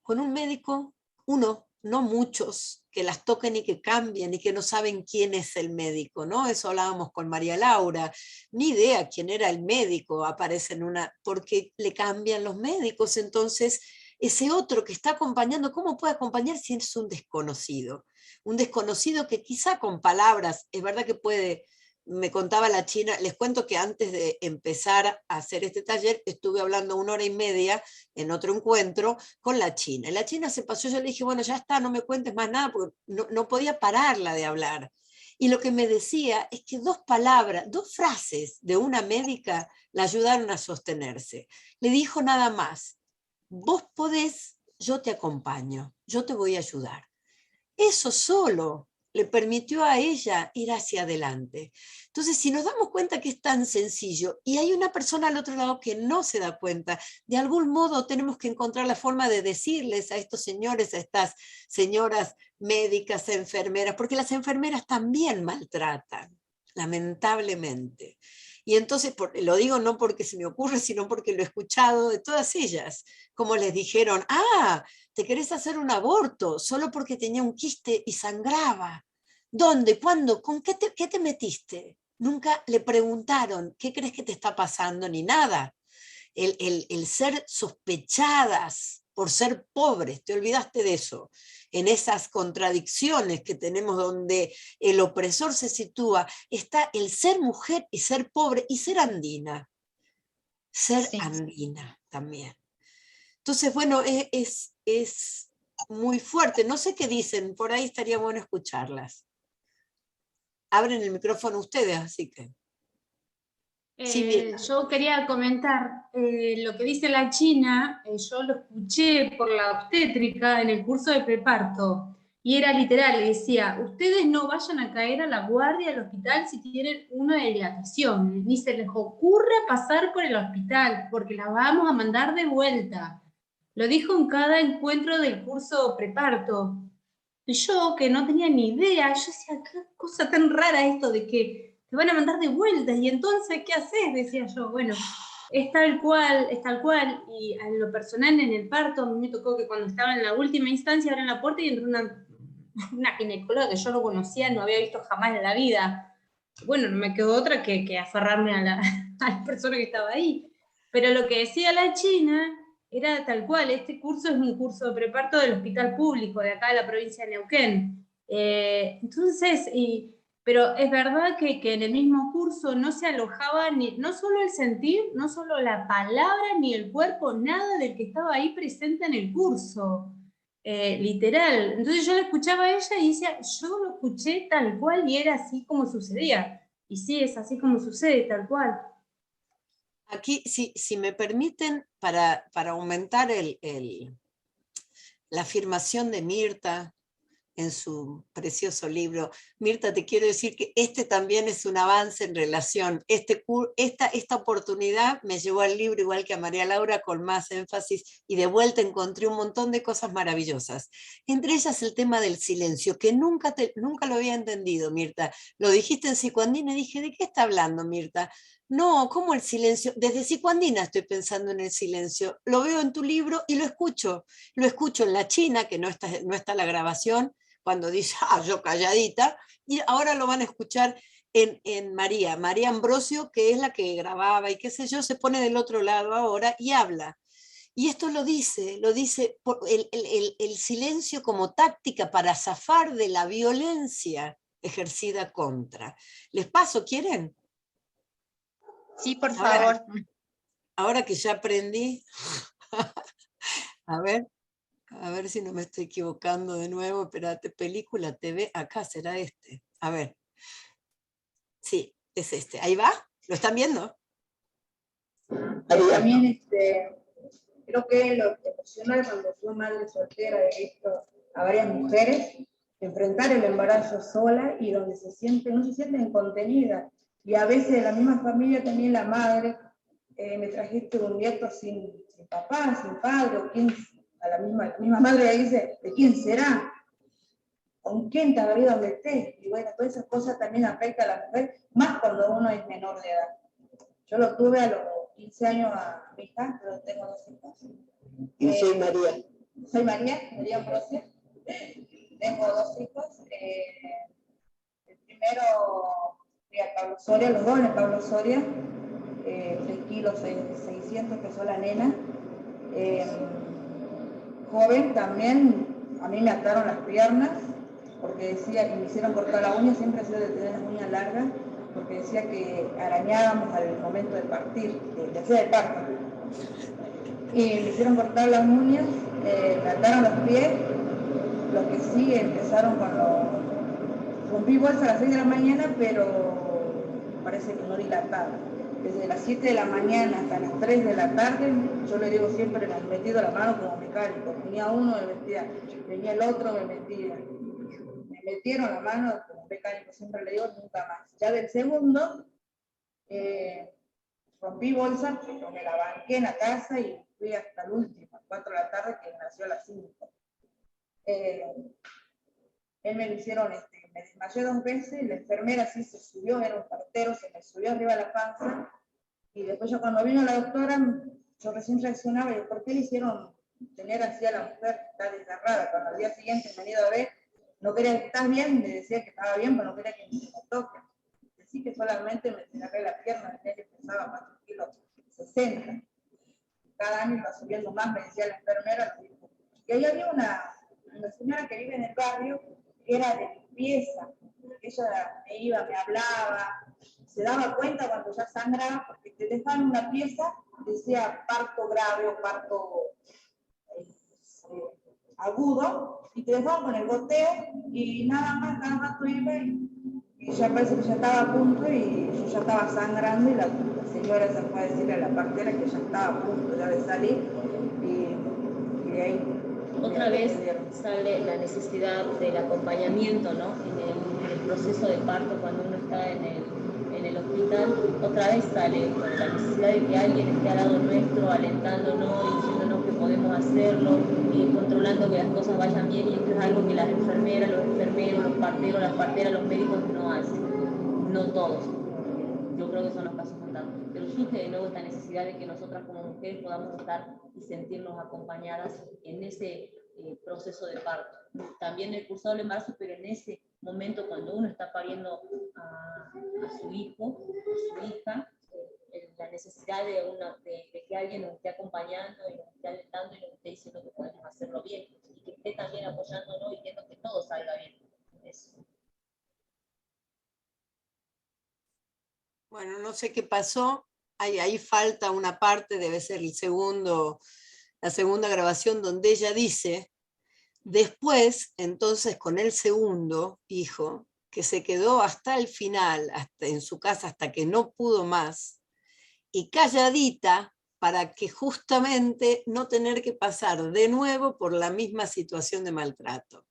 uno, no muchos, que las toquen y que cambien y que no saben quién es el médico, ¿no? Eso hablábamos con María Laura, ni idea quién era el médico, aparece porque le cambian los médicos, entonces ese otro que está acompañando, ¿cómo puede acompañar si es un desconocido? Un desconocido que quizá con palabras, es verdad que puede. Me contaba la China, les cuento que antes de empezar a hacer este taller, estuve hablando 1 hora y media en otro encuentro con la China. Y la China se pasó, yo le dije, bueno, ya está, no me cuentes más nada, porque no podía pararla de hablar. Y lo que me decía es que 2 palabras, 2 frases de una médica la ayudaron a sostenerse. Le dijo nada más, vos podés, yo te acompaño, yo te voy a ayudar. Eso solo le permitió a ella ir hacia adelante. Entonces, si nos damos cuenta que es tan sencillo y hay una persona al otro lado que no se da cuenta, de algún modo tenemos que encontrar la forma de decirles a estos señores, a estas señoras médicas, enfermeras, porque las enfermeras también maltratan, lamentablemente. Y entonces, lo digo no porque se me ocurre, sino porque lo he escuchado de todas ellas, como les dijeron, te querés hacer un aborto solo porque tenía un quiste y sangraba. ¿Dónde? ¿Cuándo? ¿Con qué te metiste? Nunca le preguntaron, ¿qué crees que te está pasando? Ni nada. El ser sospechadas por ser pobres, te olvidaste de eso, en esas contradicciones que tenemos donde el opresor se sitúa, está el ser mujer y ser pobre y ser andina. Ser andina también. Entonces, bueno, es muy fuerte. No sé qué dicen, por ahí estaría bueno escucharlas. Abren el micrófono ustedes, así que. Sí, yo quería comentar lo que dice la China, yo lo escuché por la obstétrica en el curso de preparto, y era literal, decía, ustedes no vayan a caer a la guardia del hospital si tienen una dilatación, ni se les ocurra pasar por el hospital, porque la vamos a mandar de vuelta. Lo dijo en cada encuentro del curso preparto. Y yo, que no tenía ni idea, yo decía, qué cosa tan rara esto de que te van a mandar de vuelta, y entonces, ¿qué haces? Decía yo, bueno, es tal cual, y en lo personal en el parto, a mí me tocó que cuando estaba en la última instancia abren la puerta y entró una ginecóloga que yo no conocía, no había visto jamás en la vida. Bueno, no me quedó otra que aferrarme a la persona que estaba ahí. Pero lo que decía la China era tal cual, este curso es un curso de preparto del hospital público de acá de la provincia de Neuquén. Entonces, pero es verdad que en el mismo curso no se alojaba no solo el sentir, no solo la palabra, ni el cuerpo, nada del que estaba ahí presente en el curso. Literal. Entonces yo la escuchaba a ella y decía, yo lo escuché tal cual y era así como sucedía. Y sí, es así como sucede, tal cual. Aquí, si me permiten, para aumentar la afirmación de Mirta en su precioso libro. Mirta, te quiero decir que este también es un avance en relación. Esta oportunidad me llevó al libro igual que a María Laura, con más énfasis, y de vuelta encontré un montón de cosas maravillosas. Entre ellas el tema del silencio, que nunca lo había entendido, Mirta. Lo dijiste en Psicoandina y dije, ¿de qué está hablando, Mirta? No, ¿cómo el silencio? Desde Psicoandina estoy pensando en el silencio. Lo veo en tu libro y lo escucho. Lo escucho en la China, que no está la grabación, cuando dice, yo calladita, y ahora lo van a escuchar en María Ambrosio, que es la que grababa y qué sé yo, se pone del otro lado ahora y habla. Y esto lo dice por el silencio como táctica para zafar de la violencia ejercida contra. ¿Les paso, quieren? Sí, por favor. Ahora que ya aprendí, a ver. A ver si no me estoy equivocando de nuevo. Espérate, película, TV, acá será este. A ver. Sí, es este. Ahí va. ¿Lo están viendo? También creo que lo emocional cuando fui madre soltera, he visto a varias mujeres enfrentar el embarazo sola y donde no se sienten contenidas. Y a veces la misma familia, también la madre, me trajiste un nieto sin papá, sin padre, o quién, la misma madre dice, ¿de quién será? ¿Con quién te habrá ido donde estés? Y bueno, todas esas cosas también afectan a la mujer, más cuando uno es menor de edad. Yo lo tuve a los 15 años a mi hija, pero tengo 2 hijos. Y soy María. Soy María Ambrosio. Tengo 2 hijos. El primero fui a Pablo Soria, los dos en el Pablo Soria. 3 kilos 600 pesó la nena. Joven también, a mí me ataron las piernas, porque decía que me hicieron cortar la uña, siempre he sido de tener las uñas largas, porque decía que arañábamos al momento de partir, de hacer el parto. Y me hicieron cortar las uñas, me ataron los pies, lo que sí empezaron con los... Rompí bolsa a las 6 de la mañana, pero parece que no dilataba. Desde las 7 de la mañana hasta las 3 de la tarde, yo le digo siempre, me han metido la mano como mecánico. Venía uno, me metía, venía el otro, me metía. Me metieron la mano como mecánico, siempre le digo, nunca más. Ya del segundo, rompí bolsa, pero me la banqué en la casa y fui hasta el último, a 4 de la tarde, que nació a las 5. Él me lo hicieron, me desmayé 2 veces, la enfermera sí se subió, era un partero, se me subió arriba de la panza, y después ya cuando vino la doctora, yo recién reaccionaba, y ¿por qué le hicieron tener así a la mujer? Está desgarrada. Cuando al día siguiente me han ido a ver, no quería, ¿estás bien? Le decía que estaba bien, pero no quería que me toque. Decí que solamente me desgarré la pierna, tenía que pesaba 4 kilos 60. Cada año iba subiendo más, me decía la enfermera. Y ahí había una señora que vive en el barrio, que era de limpieza. Ella me iba, me hablaba, se daba cuenta cuando ya sangraba, porque te dejaban una pieza, decía parto grave o parto agudo, y te dejaban con el goteo, y nada más cada rato iba, y ya parece que ya estaba a punto, y yo ya estaba sangrando, y la señora se fue a decirle a la partera que ya estaba a punto ya de salir, y de ahí... Otra vez sale la necesidad del acompañamiento, ¿no? En el proceso de parto, cuando uno está en el hospital, otra vez sale la necesidad de que alguien esté al lado nuestro, alentándonos y diciéndonos que podemos hacerlo y controlando que las cosas vayan bien, y esto es algo que las enfermeras, los enfermeros, los parteros, las parteras, los médicos no hacen, no todos. Yo creo que son los casos contados. Pero surge de nuevo esta necesidad de que nosotras como mujeres podamos estar y sentirnos acompañadas en ese proceso de parto. También el cursado del embarazo, pero en ese momento cuando uno está pariendo a su hijo, a su hija, la necesidad de que alguien nos esté acompañando y nos esté alentando y nos esté diciendo que podemos hacerlo bien, y que esté también apoyándonos y viendo que todo salga bien. Eso. Bueno, no sé qué pasó, ahí falta una parte, debe ser la segunda grabación donde ella dice, después, entonces con el segundo hijo, que se quedó hasta el final, hasta en su casa, hasta que no pudo más, y calladita, para que justamente no tener que pasar de nuevo por la misma situación de maltrato.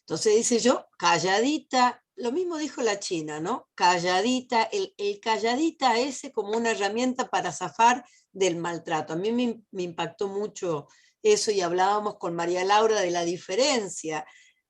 Entonces dice yo, calladita, lo mismo dijo la China, ¿no? Calladita, el calladita ese como una herramienta para zafar del maltrato. A mí me impactó mucho eso, y hablábamos con María Laura de la diferencia,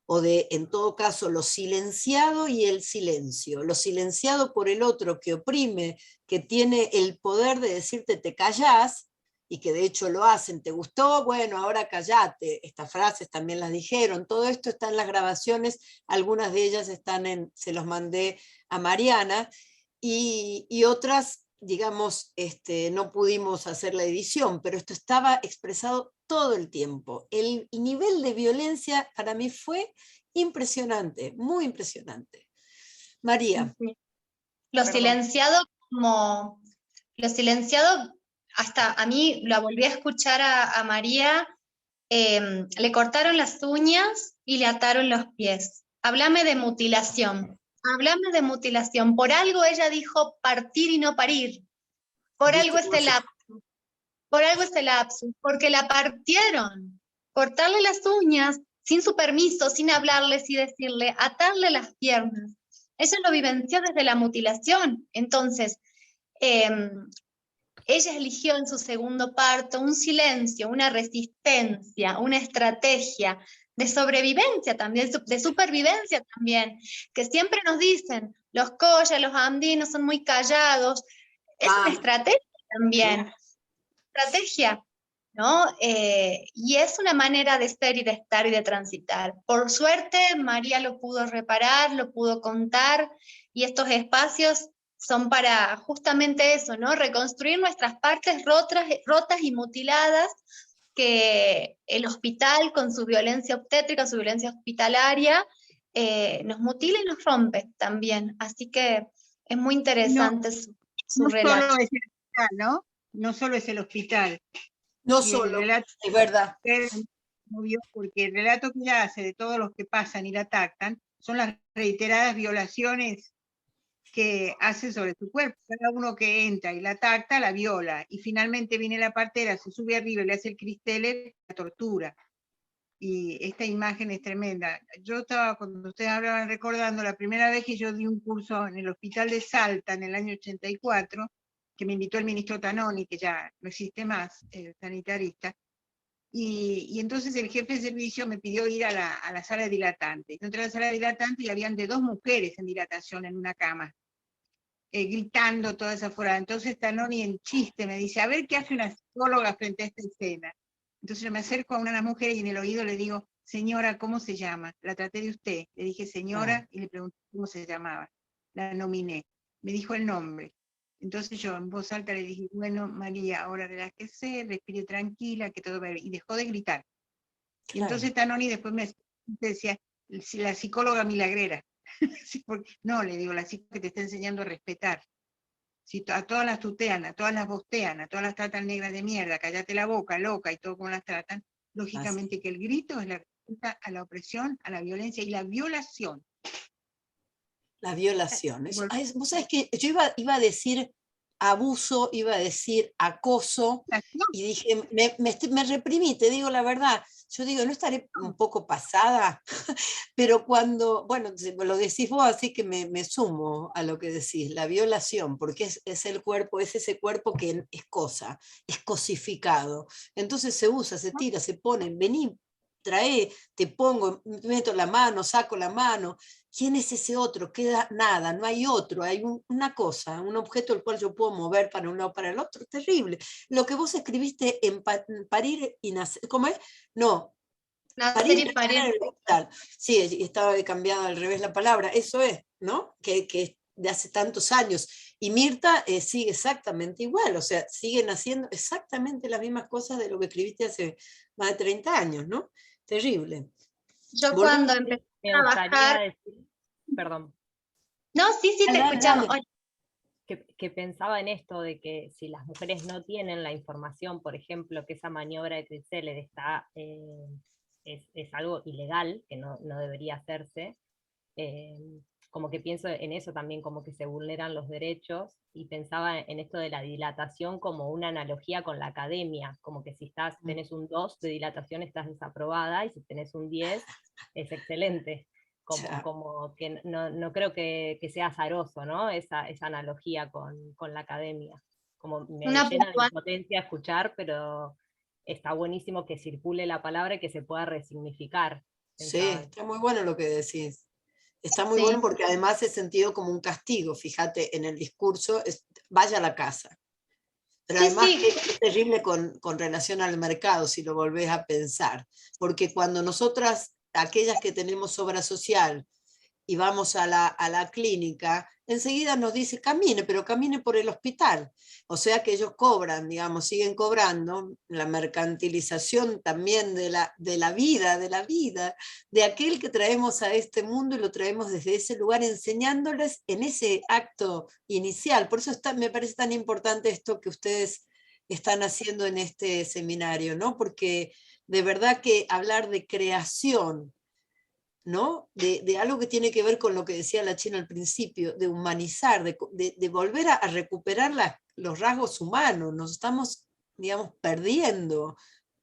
o de, en todo caso, lo silenciado y el silencio. Lo silenciado por el otro que oprime, que tiene el poder de decirte te callás, y que de hecho lo hacen, ¿te gustó? Bueno, ahora callate. Estas frases también las dijeron, todo esto está en las grabaciones, algunas de ellas están se los mandé a Mariana, y otras, digamos, no pudimos hacer la edición, pero esto estaba expresado todo el tiempo. El nivel de violencia para mí fue impresionante, muy impresionante. María. Lo silenciado, hasta a mí la volví a escuchar a María, le cortaron las uñas y le ataron los pies. Háblame de mutilación. Háblame de mutilación. Por algo ella dijo partir y no parir. Por algo este lapsus. Por algo este lapsus. Porque la partieron. Cortarle las uñas sin su permiso, sin hablarle, sin decirle, atarle las piernas. Ella lo vivenció desde la mutilación. Entonces, ella eligió en su segundo parto un silencio, una resistencia, una estrategia de sobrevivencia también, de supervivencia también, que siempre nos dicen, los collas, los andinos son muy callados. Es una estrategia también, estrategia, ¿no? Y es una manera de ser y de estar y de transitar. Por suerte, María lo pudo reparar, lo pudo contar, y estos espacios son para justamente eso, ¿no? Reconstruir nuestras partes rotas y mutiladas, que el hospital con su violencia obstétrica, su violencia hospitalaria, nos mutila y nos rompe también. Así que es muy interesante su relato. Solo es el hospital, ¿no? No solo es el hospital. No solo, es verdad. Porque el relato que ella hace de todos los que pasan y la atacan son las reiteradas violaciones que hace sobre su cuerpo. Cada uno que entra y la ataca, la viola, y finalmente viene la partera, se sube arriba y le hace el cristeler, la tortura. Y esta imagen es tremenda. Yo estaba, cuando ustedes hablaban, recordando la primera vez que yo di un curso en el hospital de Salta en el año 84, que me invitó el ministro Tanoni, que ya no existe más, el sanitarista, y entonces el jefe de servicio me pidió ir a la sala dilatante. Yo entré a la sala dilatante y habían de 2 mujeres en dilatación en una cama, gritando todas afuera. Entonces Tanoni en chiste me dice, a ver qué hace una psicóloga frente a esta escena. Entonces yo me acerco a una de las mujeres y en el oído le digo, señora, ¿cómo se llama? La traté de usted. Le dije señora y le pregunté cómo se llamaba. La nominé. Me dijo el nombre. Entonces yo en voz alta le dije, bueno, María, ahora relájese, respire tranquila, que todo va a ir. Y dejó de gritar. Claro. Y entonces Tanoni después me decía, la psicóloga milagrera. No, le digo, la psicóloga que te está enseñando a respetar. Si a todas las tutean, a todas las bostean, a todas las tratan negras de mierda, cállate la boca, loca, y todo como las tratan, lógicamente que el grito es la respuesta a la opresión, a la violencia y la violación. La violación. Vos sabés que yo iba a decir abuso, iba a decir acoso, y dije, me reprimí, te digo la verdad. Yo digo, no estaré un poco pasada, pero cuando, bueno, lo decís vos, así que me sumo a lo que decís, la violación, porque es el cuerpo, es ese cuerpo que es cosa, es cosificado. Entonces se usa, se tira, se pone, vení, trae, te pongo, meto la mano, saco la mano. ¿Quién es ese otro? Queda nada, no hay otro, hay una cosa, un objeto el cual yo puedo mover para un lado para el otro, terrible. Lo que vos escribiste en parir y nacer, ¿cómo es? No. Nacer y parir. Sí, estaba cambiada al revés la palabra, eso es, ¿no? Que de hace tantos años. Y Mirta sigue exactamente igual, o sea, siguen haciendo exactamente las mismas cosas de lo que escribiste hace más de 30 años, ¿no? Terrible. Yo cuando empecé a trabajar... decir, perdón. No, sí, te escuchamos. Que pensaba en esto de que si las mujeres no tienen la información, por ejemplo, que esa maniobra de Cristeler está, es algo ilegal, que no debería hacerse, como que pienso en eso también, como que se vulneran los derechos, y pensaba en esto de la dilatación como una analogía con la academia, como que si tenés un 2 de dilatación estás desaprobada, y si tenés un 10 es excelente. Como que no creo que sea azaroso, ¿no? Esa analogía con la academia. Como me llena de impotencia escuchar, pero está buenísimo que circule la palabra y que se pueda resignificar. Sí, está muy bueno lo que decís. Está muy bueno porque además es sentido como un castigo, fíjate, en el discurso, vaya a la casa. Pero además es terrible con relación al mercado, si lo volvés a pensar. Porque cuando nosotras, aquellas que tenemos obra social, y vamos a la clínica, enseguida nos dice camine, pero camine por el hospital. O sea que ellos cobran, digamos, siguen cobrando la mercantilización también de la vida, de aquel que traemos a este mundo y lo traemos desde ese lugar, enseñándoles en ese acto inicial. Por eso me parece tan importante esto que ustedes están haciendo en este seminario, ¿no? Porque de verdad que hablar de creación, ¿no? De algo que tiene que ver con lo que decía la China al principio, de humanizar, de volver a recuperar los rasgos humanos. Nos estamos, digamos, perdiendo,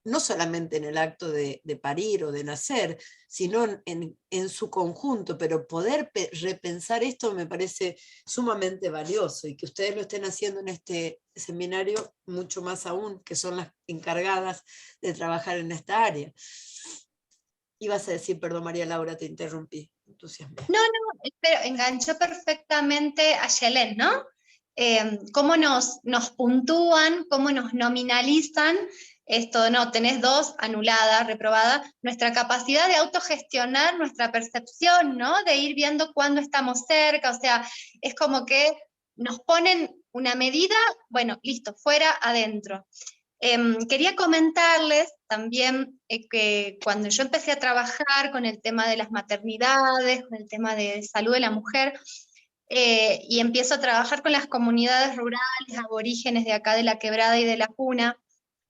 no solamente en el acto de parir o de nacer, sino en su conjunto, pero poder repensar esto me parece sumamente valioso, y que ustedes lo estén haciendo en este seminario, mucho más aún, que son las encargadas de trabajar en esta área. Ibas a decir, perdón María Laura, te interrumpí, entusiasmé. No, pero enganchó perfectamente a Yelén, ¿no? Cómo nos puntúan, cómo nos nominalizan, esto, no, tenés 2, anulada, reprobada, nuestra capacidad de autogestionar nuestra percepción, ¿no? De ir viendo cuándo estamos cerca, o sea, es como que nos ponen una medida, bueno, listo, fuera, adentro. Quería comentarles también que cuando yo empecé a trabajar con el tema de las maternidades, con el tema de salud de la mujer, y empiezo a trabajar con las comunidades rurales, aborígenes de acá de la Quebrada y de la Puna,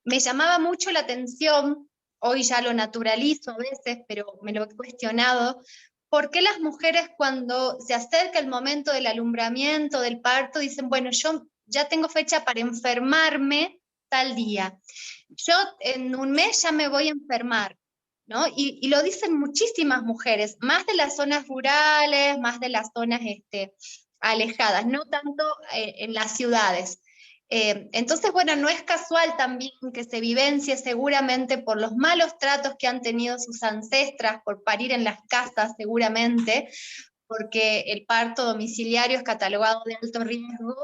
me llamaba mucho la atención, hoy ya lo naturalizo a veces, pero me lo he cuestionado, ¿por qué las mujeres cuando se acerca el momento del alumbramiento, del parto, dicen, bueno, yo ya tengo fecha para enfermarme tal día? Yo en un mes ya me voy a enfermar, ¿no? Y lo dicen muchísimas mujeres, más de las zonas rurales, más de las zonas alejadas, no tanto en las ciudades. Entonces, bueno, no es casual también que se vivencie seguramente por los malos tratos que han tenido sus ancestras, por parir en las casas seguramente, porque el parto domiciliario es catalogado de alto riesgo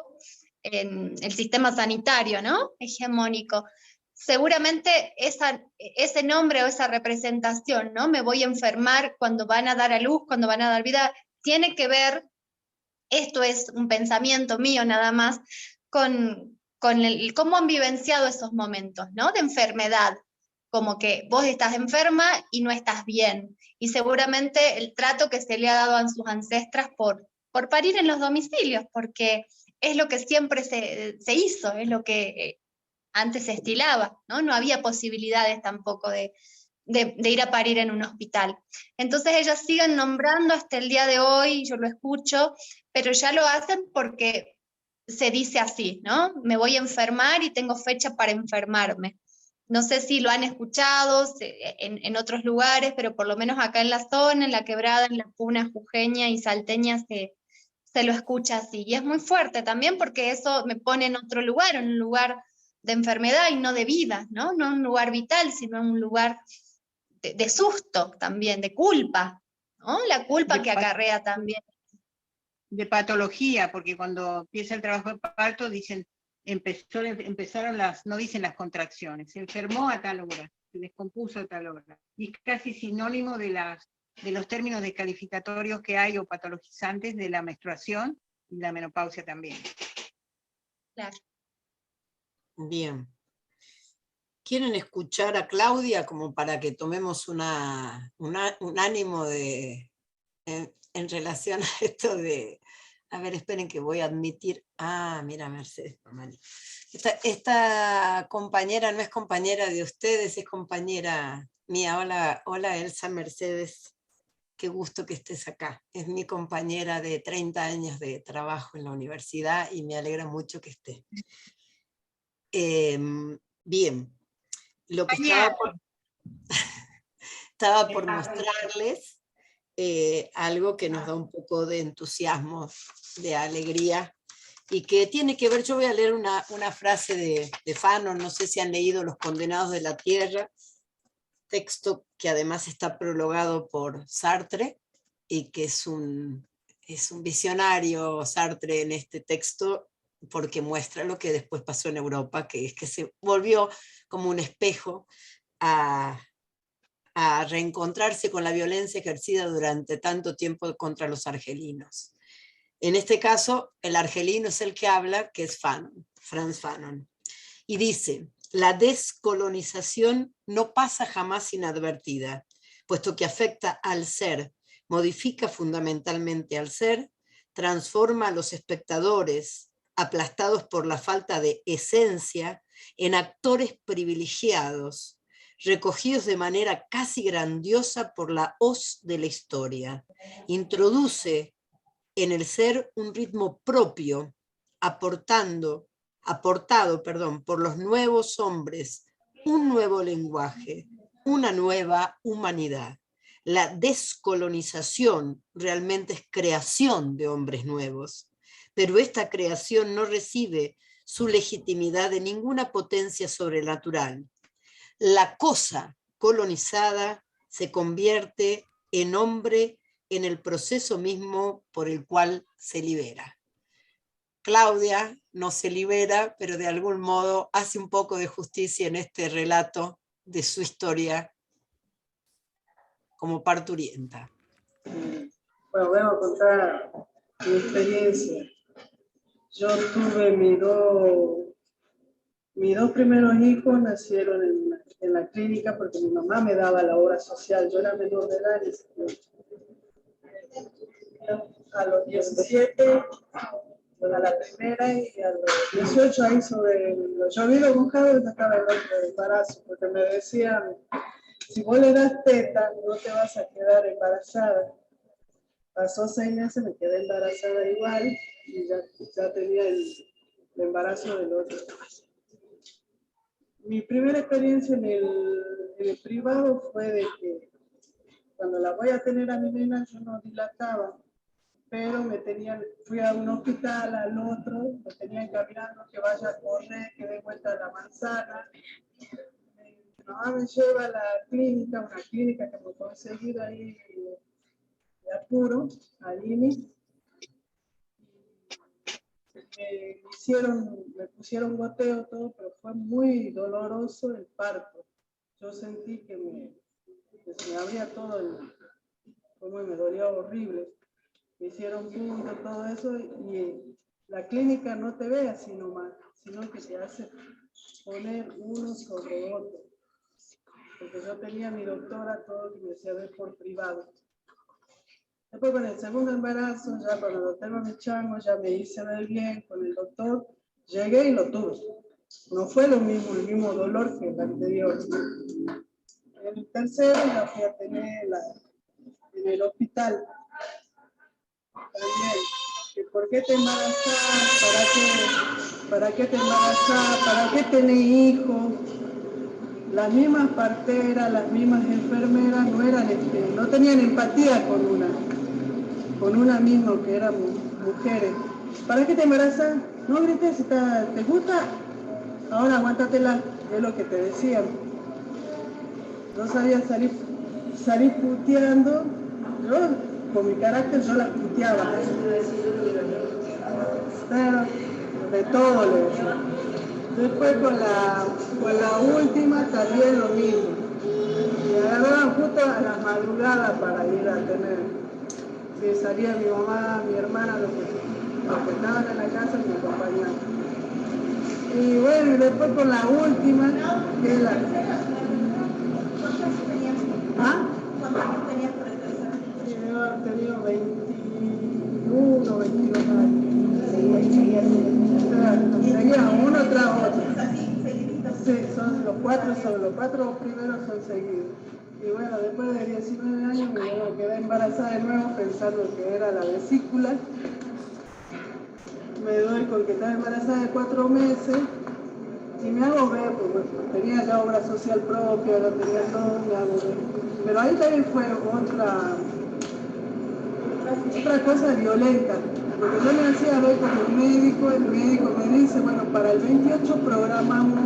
en el sistema sanitario, ¿no? Hegemónico. Seguramente ese nombre o esa representación, ¿no? Me voy a enfermar cuando van a dar a luz, cuando van a dar vida, tiene que ver, esto es un pensamiento mío nada más, con cómo han vivenciado esos momentos, ¿no? De enfermedad, como que vos estás enferma y no estás bien, y seguramente el trato que se le ha dado a sus ancestras por parir en los domicilios, porque es lo que siempre se hizo, es lo que antes se estilaba, ¿no? No había posibilidades tampoco de ir a parir en un hospital. Entonces ellas siguen nombrando hasta el día de hoy, yo lo escucho, pero ya lo hacen porque se dice así, ¿no? Me voy a enfermar y tengo fecha para enfermarme. No sé si lo han escuchado en otros lugares, pero por lo menos acá en la zona, en la Quebrada, en la Puna jujeña y salteña se lo escucha así. Y es muy fuerte también porque eso me pone en otro lugar, en un lugar de enfermedad y no de vida, ¿no? No en un lugar vital, sino en un lugar de susto también, de culpa, ¿no? La culpa que acarrea también. De patología, porque cuando empieza el trabajo de parto dicen, empezaron no dicen las contracciones, se enfermó a tal hora, se descompuso a tal hora, y es casi sinónimo de los términos descalificatorios que hay o patologizantes de la menstruación y la menopausia también. Claro. Bien. ¿Quieren escuchar a Claudia como para que tomemos un ánimo en relación a esto de... A ver, esperen que voy a admitir... Ah, mira, Mercedes Pamani. Esta compañera no es compañera de ustedes, es compañera mía. Hola Elsa Mercedes, qué gusto que estés acá. Es mi compañera de 30 años de trabajo en la universidad y me alegra mucho que esté. Bien, lo que estaba por mostrarles algo que nos da un poco de entusiasmo, de alegría, y que tiene que ver, yo voy a leer una frase de Fanon, no sé si han leído Los Condenados de la Tierra, texto que además está prologado por Sartre, y que es un visionario Sartre en este texto, porque muestra lo que después pasó en Europa, que es que se volvió como un espejo a reencontrarse con la violencia ejercida durante tanto tiempo contra los argelinos. En este caso, el argelino es el que habla, que es Fanon, Frantz Fanon. Y dice, la descolonización no pasa jamás inadvertida, puesto que afecta al ser, modifica fundamentalmente al ser, transforma a los espectadores, aplastados por la falta de esencia, en actores privilegiados, recogidos de manera casi grandiosa por la hoz de la historia. Introduce en el ser un ritmo propio, aportado por los nuevos hombres, un nuevo lenguaje, una nueva humanidad. La descolonización realmente es creación de hombres nuevos, pero esta creación no recibe su legitimidad de ninguna potencia sobrenatural. La cosa colonizada se convierte en hombre en el proceso mismo por el cual se libera. Claudia no se libera, pero de algún modo hace un poco de justicia en este relato de su historia como parturienta. Bueno, voy a contar mi experiencia. Yo tuve mis dos primeros hijos, nacieron en la clínica porque mi mamá me daba la obra social. Yo era menor de edad. A los 17, a la primera, y a los 18 ahí sobre los llovidos mojados, estaba el otro embarazo, porque me decían, si vos le das teta, no te vas a quedar embarazada. Pasó 6 meses, me quedé embarazada igual, y ya tenía el embarazo del otro. Mi primera experiencia en el privado fue de que cuando la voy a tener a mi nena, yo no dilataba, pero fui a un hospital, al otro, me tenían caminando, que vaya a correr, que dé vuelta a la manzana. Mi mamá me lleva a la clínica, una clínica que me he conseguido ahí de apuro, al INI. Me pusieron goteo todo, pero fue muy doloroso el parto. Yo sentí que se me abría todo, como me dolía horrible. Me hicieron punto, todo eso, y la clínica no te ve así nomás, sino que te hace poner uno sobre otro. Porque yo tenía a mi doctora, todo que me decía ver por privado. Después con el segundo embarazo, ya cuando tengo a mi chango, ya me hice ver bien con el doctor, llegué y lo tuve. No fue el mismo dolor que el anterior. El tercero la fui a tener en el hospital. También, que ¿por qué te embarazás? ¿Para qué te embarazás? ¿Para qué tenés hijos? Las mismas parteras, las mismas enfermeras no tenían empatía con una misma, que eran mujeres. ¿Para qué te embarazas? No grites, si te gusta, ahora aguántatela, es lo que te decían. No sabía salir puteando, yo con mi carácter yo la puteaba. De todo le decía. Después con la última también lo mismo. Me agarraban justo a las madrugadas para ir a tener. Sí, salía mi mamá, mi hermana, los que estaban en la casa y me acompañaban. Y bueno, y después con la última, que es la... ¿Ah? ¿Cuántos años tenías por el tercero? Sí, debo haber tenido 21, 22 años. Seguía uno tras otro. Sí, son los cuatro primeros son seguidos. Y bueno, después de 19 años me quedé embarazada de nuevo pensando que era la vesícula. Me doy con que estaba embarazada de 4 meses y me hago ver, porque tenía ya obra social propia, lo tenía todo, me hago ver. Pero ahí también fue otra cosa violenta, porque yo me hacía ver con el médico me dice, bueno, para el 28 programamos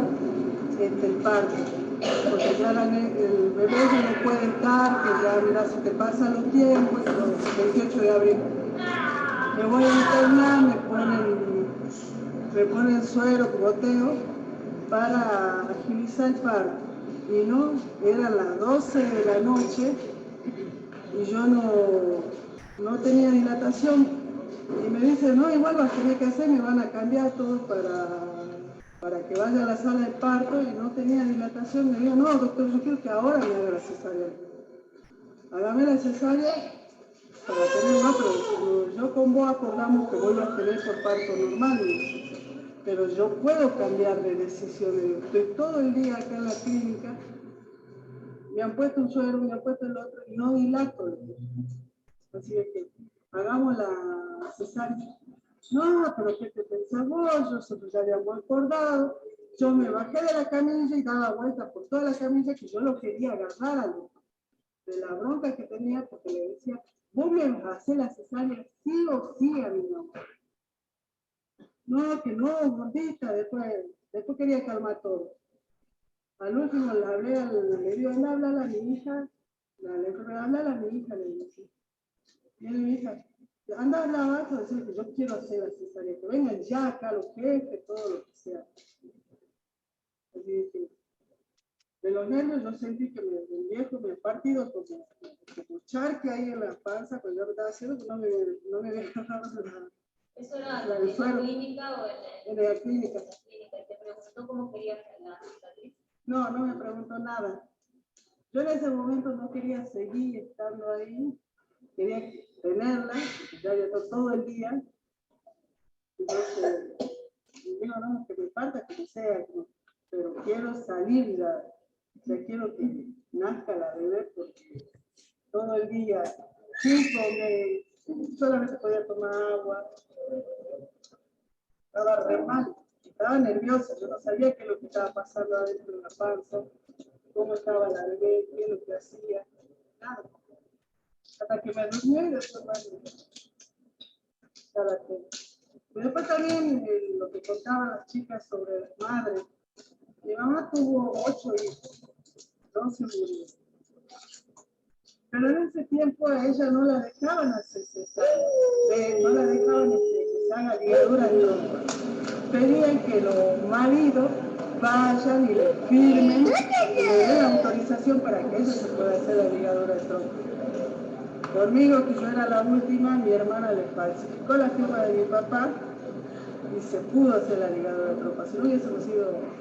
el parto. Porque ya el bebé ya no puede estar, que ya mira, se te pasan los tiempos, el 28 de abril. Me voy a internar, me ponen suero, goteo, para agilizar el parto. Y no, eran las 12 de la noche y yo no tenía dilatación. Y me dicen, no, igual vas a tener que hacer, me van a cambiar todo para que vaya a la sala de parto, y no tenía dilatación. Me dijo, no, doctor, yo quiero que ahora me haga la cesárea. Hágame la cesárea para tener, no, pero yo con vos acordamos que vuelvo a tener por parto normal, pero yo puedo cambiar de decisión. Estoy todo el día acá en la clínica Me han puesto un suero, me han puesto el otro, y no dilato. Así de que hagamos la cesárea. No, pero ¿qué te pensás vos? Nosotros ya habíamos acordado. Yo me bajé de la camilla y daba vuelta por toda la camilla que yo lo quería agarrar de la bronca que tenía, porque le decía, vos me vas a hacer la cesárea sí o sí a mi mamá. No, que no, gordita, después quería calmar todo. Al último le hablé, le digo, habla a mi hija, le habla a mi hija, le dije. Y mi hija, anda a la abajo, decir que yo quiero hacer la cesárea, que vengan ya acá los jefes, todo lo que sea. Así que, de los nervios yo sentí que el viejo me ha partido como charque ahí en la panza, cuando yo me estaba haciendo, que no me había agarrado nada. ¿Eso era La en la clínica o en la clínica? ¿Te preguntó cómo querías la cicatriz? No, no me preguntó nada. Yo en ese momento no quería seguir estando ahí, quería tenerla, ya había estado todo el día. Entonces, digo, no, que me falta que sea, pero quiero salir ya, quiero que nazca la bebé porque todo el día, solamente podía tomar agua, estaba re mal, estaba nerviosa, yo no sabía qué es lo que estaba pasando adentro de la panza, cómo estaba la bebé, qué es lo que hacía, nada. Hasta que me durmió y después cada que. Y después también lo que contaban las chicas sobre las madres. Mi mamá tuvo 8 hijos, 12 murieron. Pero en ese tiempo a ella no la dejaban hacer cesárea, no la dejaban que se haga ligadura de trompa. Pedían que los maridos vayan y le firmen, y le den la autorización para que ella se pueda hacer la ligadura de trompa. Conmigo, que yo era la última, mi hermana le falsificó la firma de mi papá y se pudo hacer la ligadura de trompa. Si no hubiésemos sido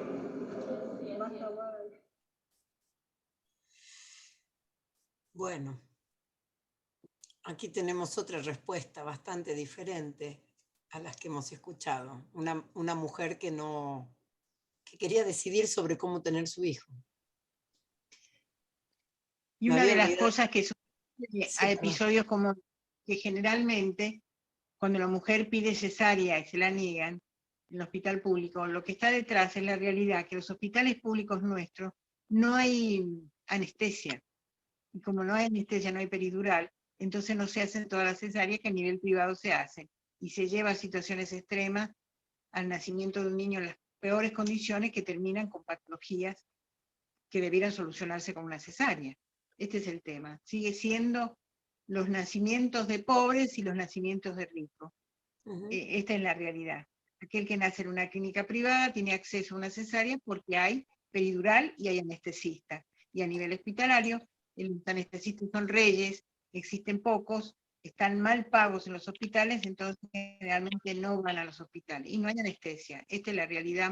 más cabal. Bueno, aquí tenemos otra respuesta bastante diferente a las que hemos escuchado. Una mujer que quería decidir sobre cómo tener su hijo. Y una de las cosas que sucede a episodios como que generalmente cuando la mujer pide cesárea y se la niegan en el hospital público, lo que está detrás es la realidad que en los hospitales públicos nuestros no hay anestesia. Y como no hay anestesia, no hay peridural, entonces no se hacen todas las cesáreas que a nivel privado se hacen. Y se lleva a situaciones extremas al nacimiento de un niño en las peores condiciones que terminan con patologías que debieran solucionarse con una cesárea. Este es el tema. Sigue siendo los nacimientos de pobres y los nacimientos de ricos. Esta es la realidad. Aquel que nace en una clínica privada tiene acceso a una cesárea porque hay peridural y hay anestesista. Y a nivel hospitalario, los anestesistas son reyes, existen pocos, están mal pagos en los hospitales, entonces generalmente no van a los hospitales. Y no hay anestesia. Esta es la realidad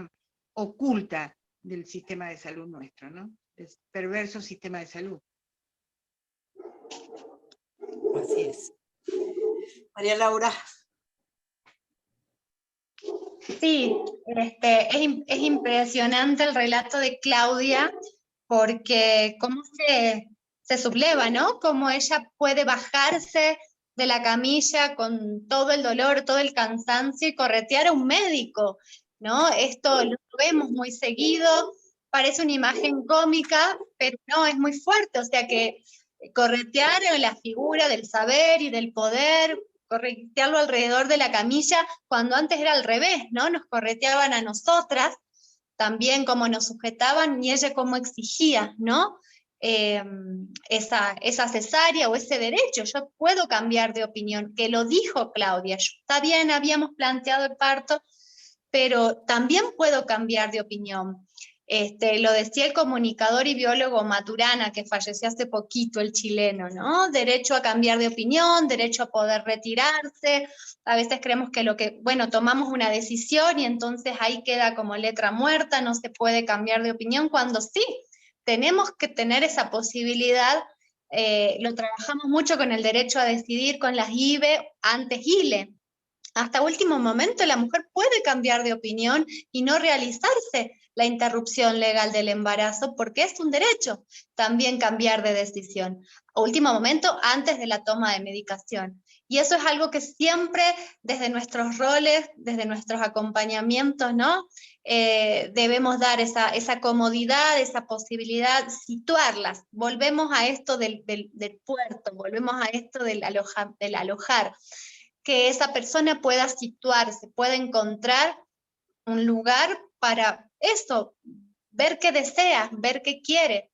oculta del sistema de salud nuestro, ¿no? El perverso sistema de salud. Así es. María Laura. Sí, es impresionante el relato de Claudia, porque cómo se subleva, ¿no? Cómo ella puede bajarse de la camilla con todo el dolor, todo el cansancio y corretear a un médico, ¿no? Esto lo vemos muy seguido, parece una imagen cómica, pero no, es muy fuerte, o sea que corretear la figura del saber y del poder, corretearlo alrededor de la camilla, cuando antes era al revés, ¿no? Nos correteaban a nosotras, también cómo nos sujetaban y ella cómo exigía, ¿no? Esa cesárea o ese derecho. Yo puedo cambiar de opinión, que lo dijo Claudia. Está bien, habíamos planteado el parto, pero también puedo cambiar de opinión. Lo decía el comunicador y biólogo Maturana, que falleció hace poquito, el chileno, ¿no? Derecho a cambiar de opinión, derecho a poder retirarse. A veces creemos que tomamos una decisión y entonces ahí queda como letra muerta, no se puede cambiar de opinión, cuando sí, tenemos que tener esa posibilidad. Lo trabajamos mucho con el derecho a decidir, con las IVE, antes ILE. Hasta último momento la mujer puede cambiar de opinión y no realizarse la interrupción legal del embarazo, porque es un derecho también cambiar de decisión, a último momento, antes de la toma de medicación. Y eso es algo que siempre desde nuestros roles, desde nuestros acompañamientos, ¿no? Debemos dar esa comodidad, esa posibilidad, situarlas. Volvemos a esto del puerto, volvemos a esto del alojar, que esa persona pueda situarse, pueda encontrar un lugar para eso, ver qué desea, ver qué quiere,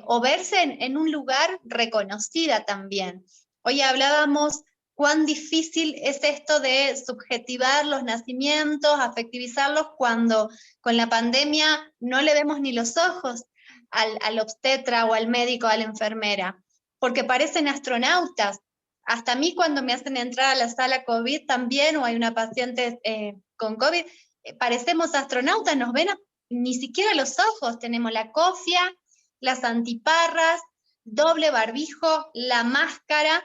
o verse en un lugar reconocida también. Hoy hablábamos cuán difícil es esto de subjetivar los nacimientos, afectivizarlos, cuando con la pandemia no le vemos ni los ojos al obstetra o al médico, a la enfermera, porque parecen astronautas. Hasta a mí cuando me hacen entrar a la sala COVID también, o hay una paciente con COVID, parecemos astronautas, nos ven ni siquiera los ojos, tenemos la cofia, las antiparras, doble barbijo, la máscara,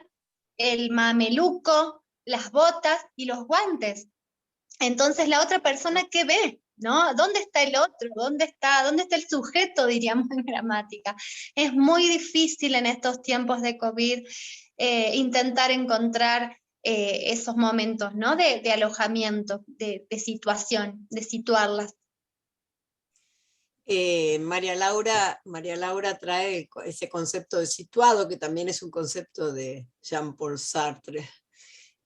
el mameluco, las botas y los guantes. Entonces la otra persona, ¿qué ve? ¿No? ¿Dónde está el otro? ¿Dónde está el sujeto, diríamos en gramática? Es muy difícil en estos tiempos de COVID intentar encontrar esos momentos, ¿no? de alojamiento, de situación, de situarlas. María Laura trae ese concepto de situado, que también es un concepto de Jean-Paul Sartre,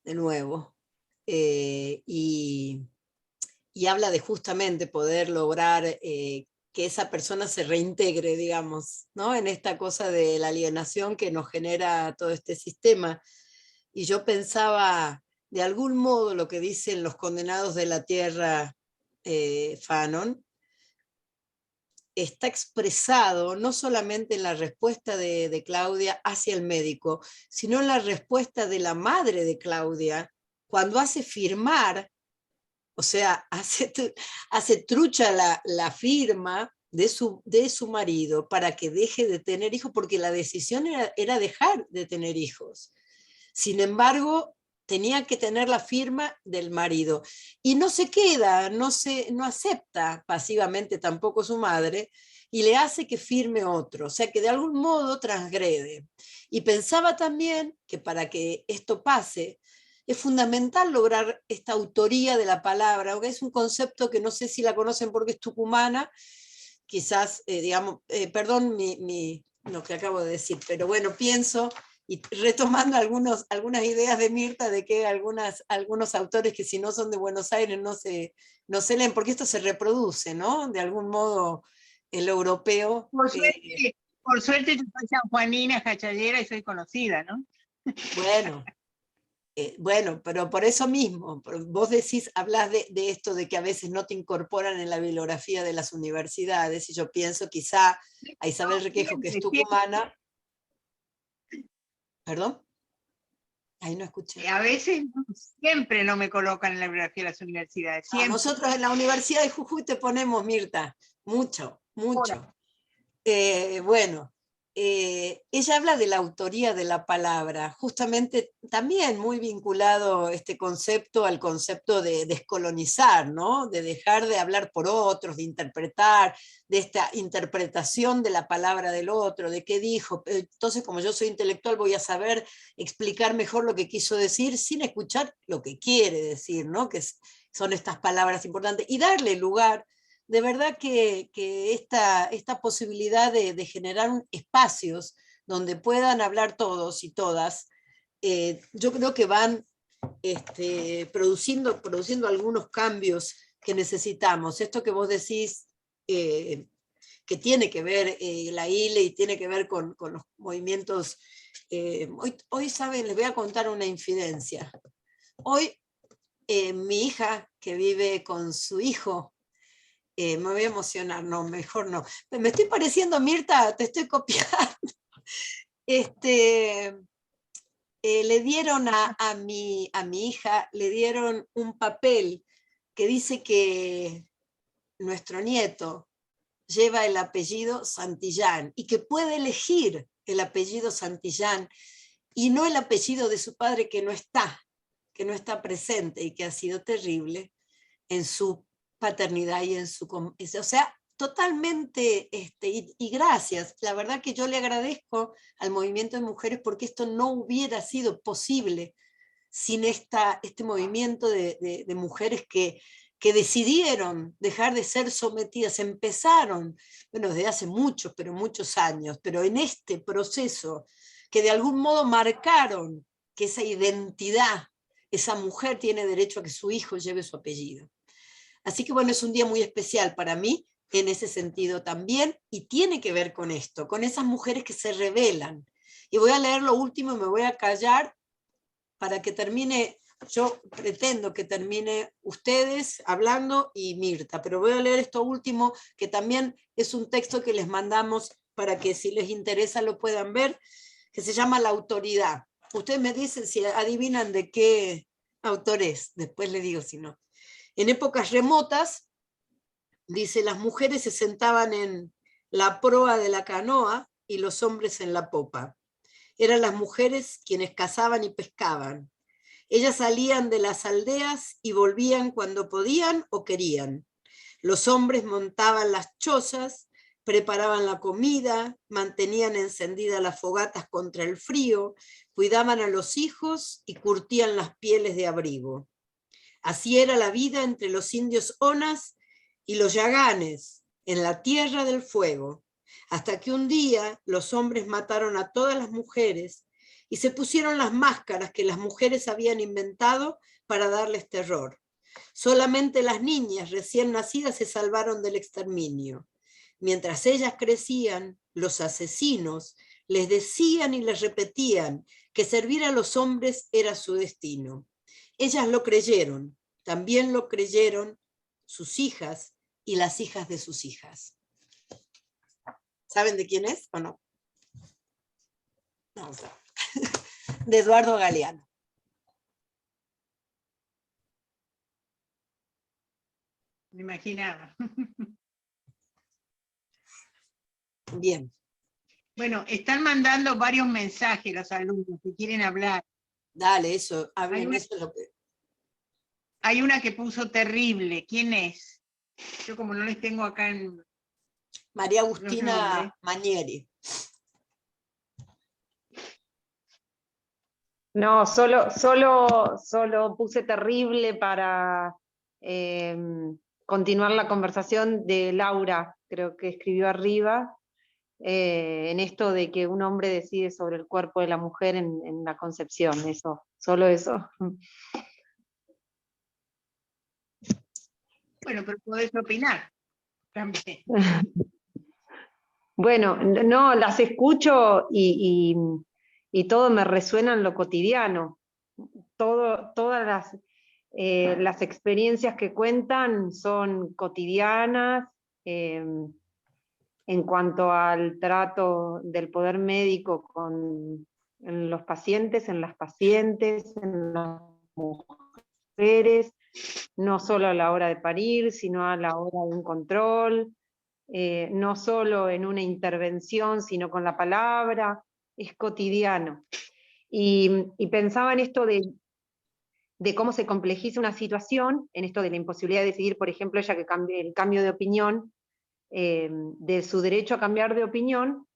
de nuevo, y habla de justamente poder lograr que esa persona se reintegre, digamos, ¿no? En esta cosa de la alienación que nos genera todo este sistema. Y yo pensaba, de algún modo, lo que dicen los condenados de la tierra, Fanon, está expresado no solamente en la respuesta de Claudia hacia el médico, sino en la respuesta de la madre de Claudia, cuando hace firmar, o sea, hace trucha la firma de su marido para que deje de tener hijos, porque la decisión era dejar de tener hijos. Sin embargo, tenía que tener la firma del marido. Y no se queda, no acepta pasivamente tampoco su madre, y le hace que firme otro, o sea que de algún modo transgrede. Y pensaba también que para que esto pase, es fundamental lograr esta autoría de la palabra, aunque es un concepto que no sé si la conocen porque es tucumana, quizás, perdón lo que acabo de decir, pero bueno, pienso, y retomando algunas ideas de Mirta, de que algunos autores que si no son de Buenos Aires no se leen, porque esto se reproduce, ¿no? De algún modo, el europeo. Por suerte yo soy sanjuanina, jachallera, y soy conocida, ¿no? Bueno, pero por eso mismo, vos hablás de esto de que a veces no te incorporan en la bibliografía de las universidades, y yo pienso quizá a Isabel Requejo, que es tucumana. ¿Perdón? Ahí no escuché. A veces siempre no me colocan en la bibliografía de las universidades. Nosotros en la Universidad de Jujuy te ponemos, Mirta, mucho. Bueno, ella habla de la autoría de la palabra, justamente también muy vinculado este concepto al concepto de descolonizar, ¿no? De dejar de hablar por otros, de interpretar, de esta interpretación de la palabra del otro, de qué dijo. Entonces, como yo soy intelectual, voy a saber explicar mejor lo que quiso decir sin escuchar lo que quiere decir, ¿no? Que son estas palabras importantes, y darle lugar. De verdad que esta posibilidad de generar espacios donde puedan hablar todos y todas, yo creo que van produciendo algunos cambios que necesitamos. Esto que vos decís, que tiene que ver la ILE y tiene que ver con los movimientos. Hoy, saben, les voy a contar una infidencia. Hoy mi hija, que vive con su hijo, me voy a emocionar, no, mejor no. Me estoy pareciendo, Mirta, te estoy copiando. Le dieron a mi hija, le dieron un papel que dice que nuestro nieto lleva el apellido Santillán y que puede elegir el apellido Santillán y no el apellido de su padre, que no está presente y que ha sido terrible en su paternidad y en su... O sea, totalmente, y gracias. La verdad que yo le agradezco al movimiento de mujeres porque esto no hubiera sido posible sin este movimiento de mujeres que decidieron dejar de ser sometidas, empezaron, bueno, desde hace muchos, pero muchos años, pero en este proceso que de algún modo marcaron que esa identidad, esa mujer tiene derecho a que su hijo lleve su apellido. Así que bueno, es un día muy especial para mí en ese sentido también, y tiene que ver con esto, con esas mujeres que se rebelan. Y voy a leer lo último y me voy a callar para que termine, yo pretendo que termine ustedes hablando y Mirta, pero voy a leer esto último, que también es un texto que les mandamos para que si les interesa lo puedan ver, que se llama La autoridad. Ustedes me dicen si adivinan de qué autor es, después les digo si no. En épocas remotas, dice, las mujeres se sentaban en la proa de la canoa y los hombres en la popa. Eran las mujeres quienes cazaban y pescaban. Ellas salían de las aldeas y volvían cuando podían o querían. Los hombres montaban las chozas, preparaban la comida, mantenían encendidas las fogatas contra el frío, cuidaban a los hijos y curtían las pieles de abrigo. Así era la vida entre los indios onas y los yaganes, en la tierra del fuego, hasta que un día los hombres mataron a todas las mujeres y se pusieron las máscaras que las mujeres habían inventado para darles terror. Solamente las niñas recién nacidas se salvaron del exterminio. Mientras ellas crecían, los asesinos les decían y les repetían que servir a los hombres era su destino. Ellas lo creyeron, también lo creyeron sus hijas y las hijas de sus hijas. ¿Saben de quién es o no? No, de Eduardo Galeano. Me imaginaba. Bien. Bueno, están mandando varios mensajes los alumnos que quieren hablar. Dale, eso, hablen, eso es lo que... Hay una que puso terrible. ¿Quién es? Yo como no les tengo acá en... María Agustina Manieri. No, solo puse terrible para continuar la conversación de Laura, creo que escribió arriba, en esto de que un hombre decide sobre el cuerpo de la mujer en la concepción, eso, solo eso. Bueno, pero podés opinar también. Bueno, no, las escucho y todo me resuena en lo cotidiano. Todas las experiencias que cuentan son cotidianas, en cuanto al trato del poder médico en los pacientes, en las pacientes, en las mujeres, no solo a la hora de parir, sino a la hora de un control, no solo en una intervención, sino con la palabra, es cotidiano. Y pensaba en esto de cómo se complejiza una situación, en esto de la imposibilidad de decidir, por ejemplo, ella que cambie el cambio de opinión, de su derecho a cambiar de opinión,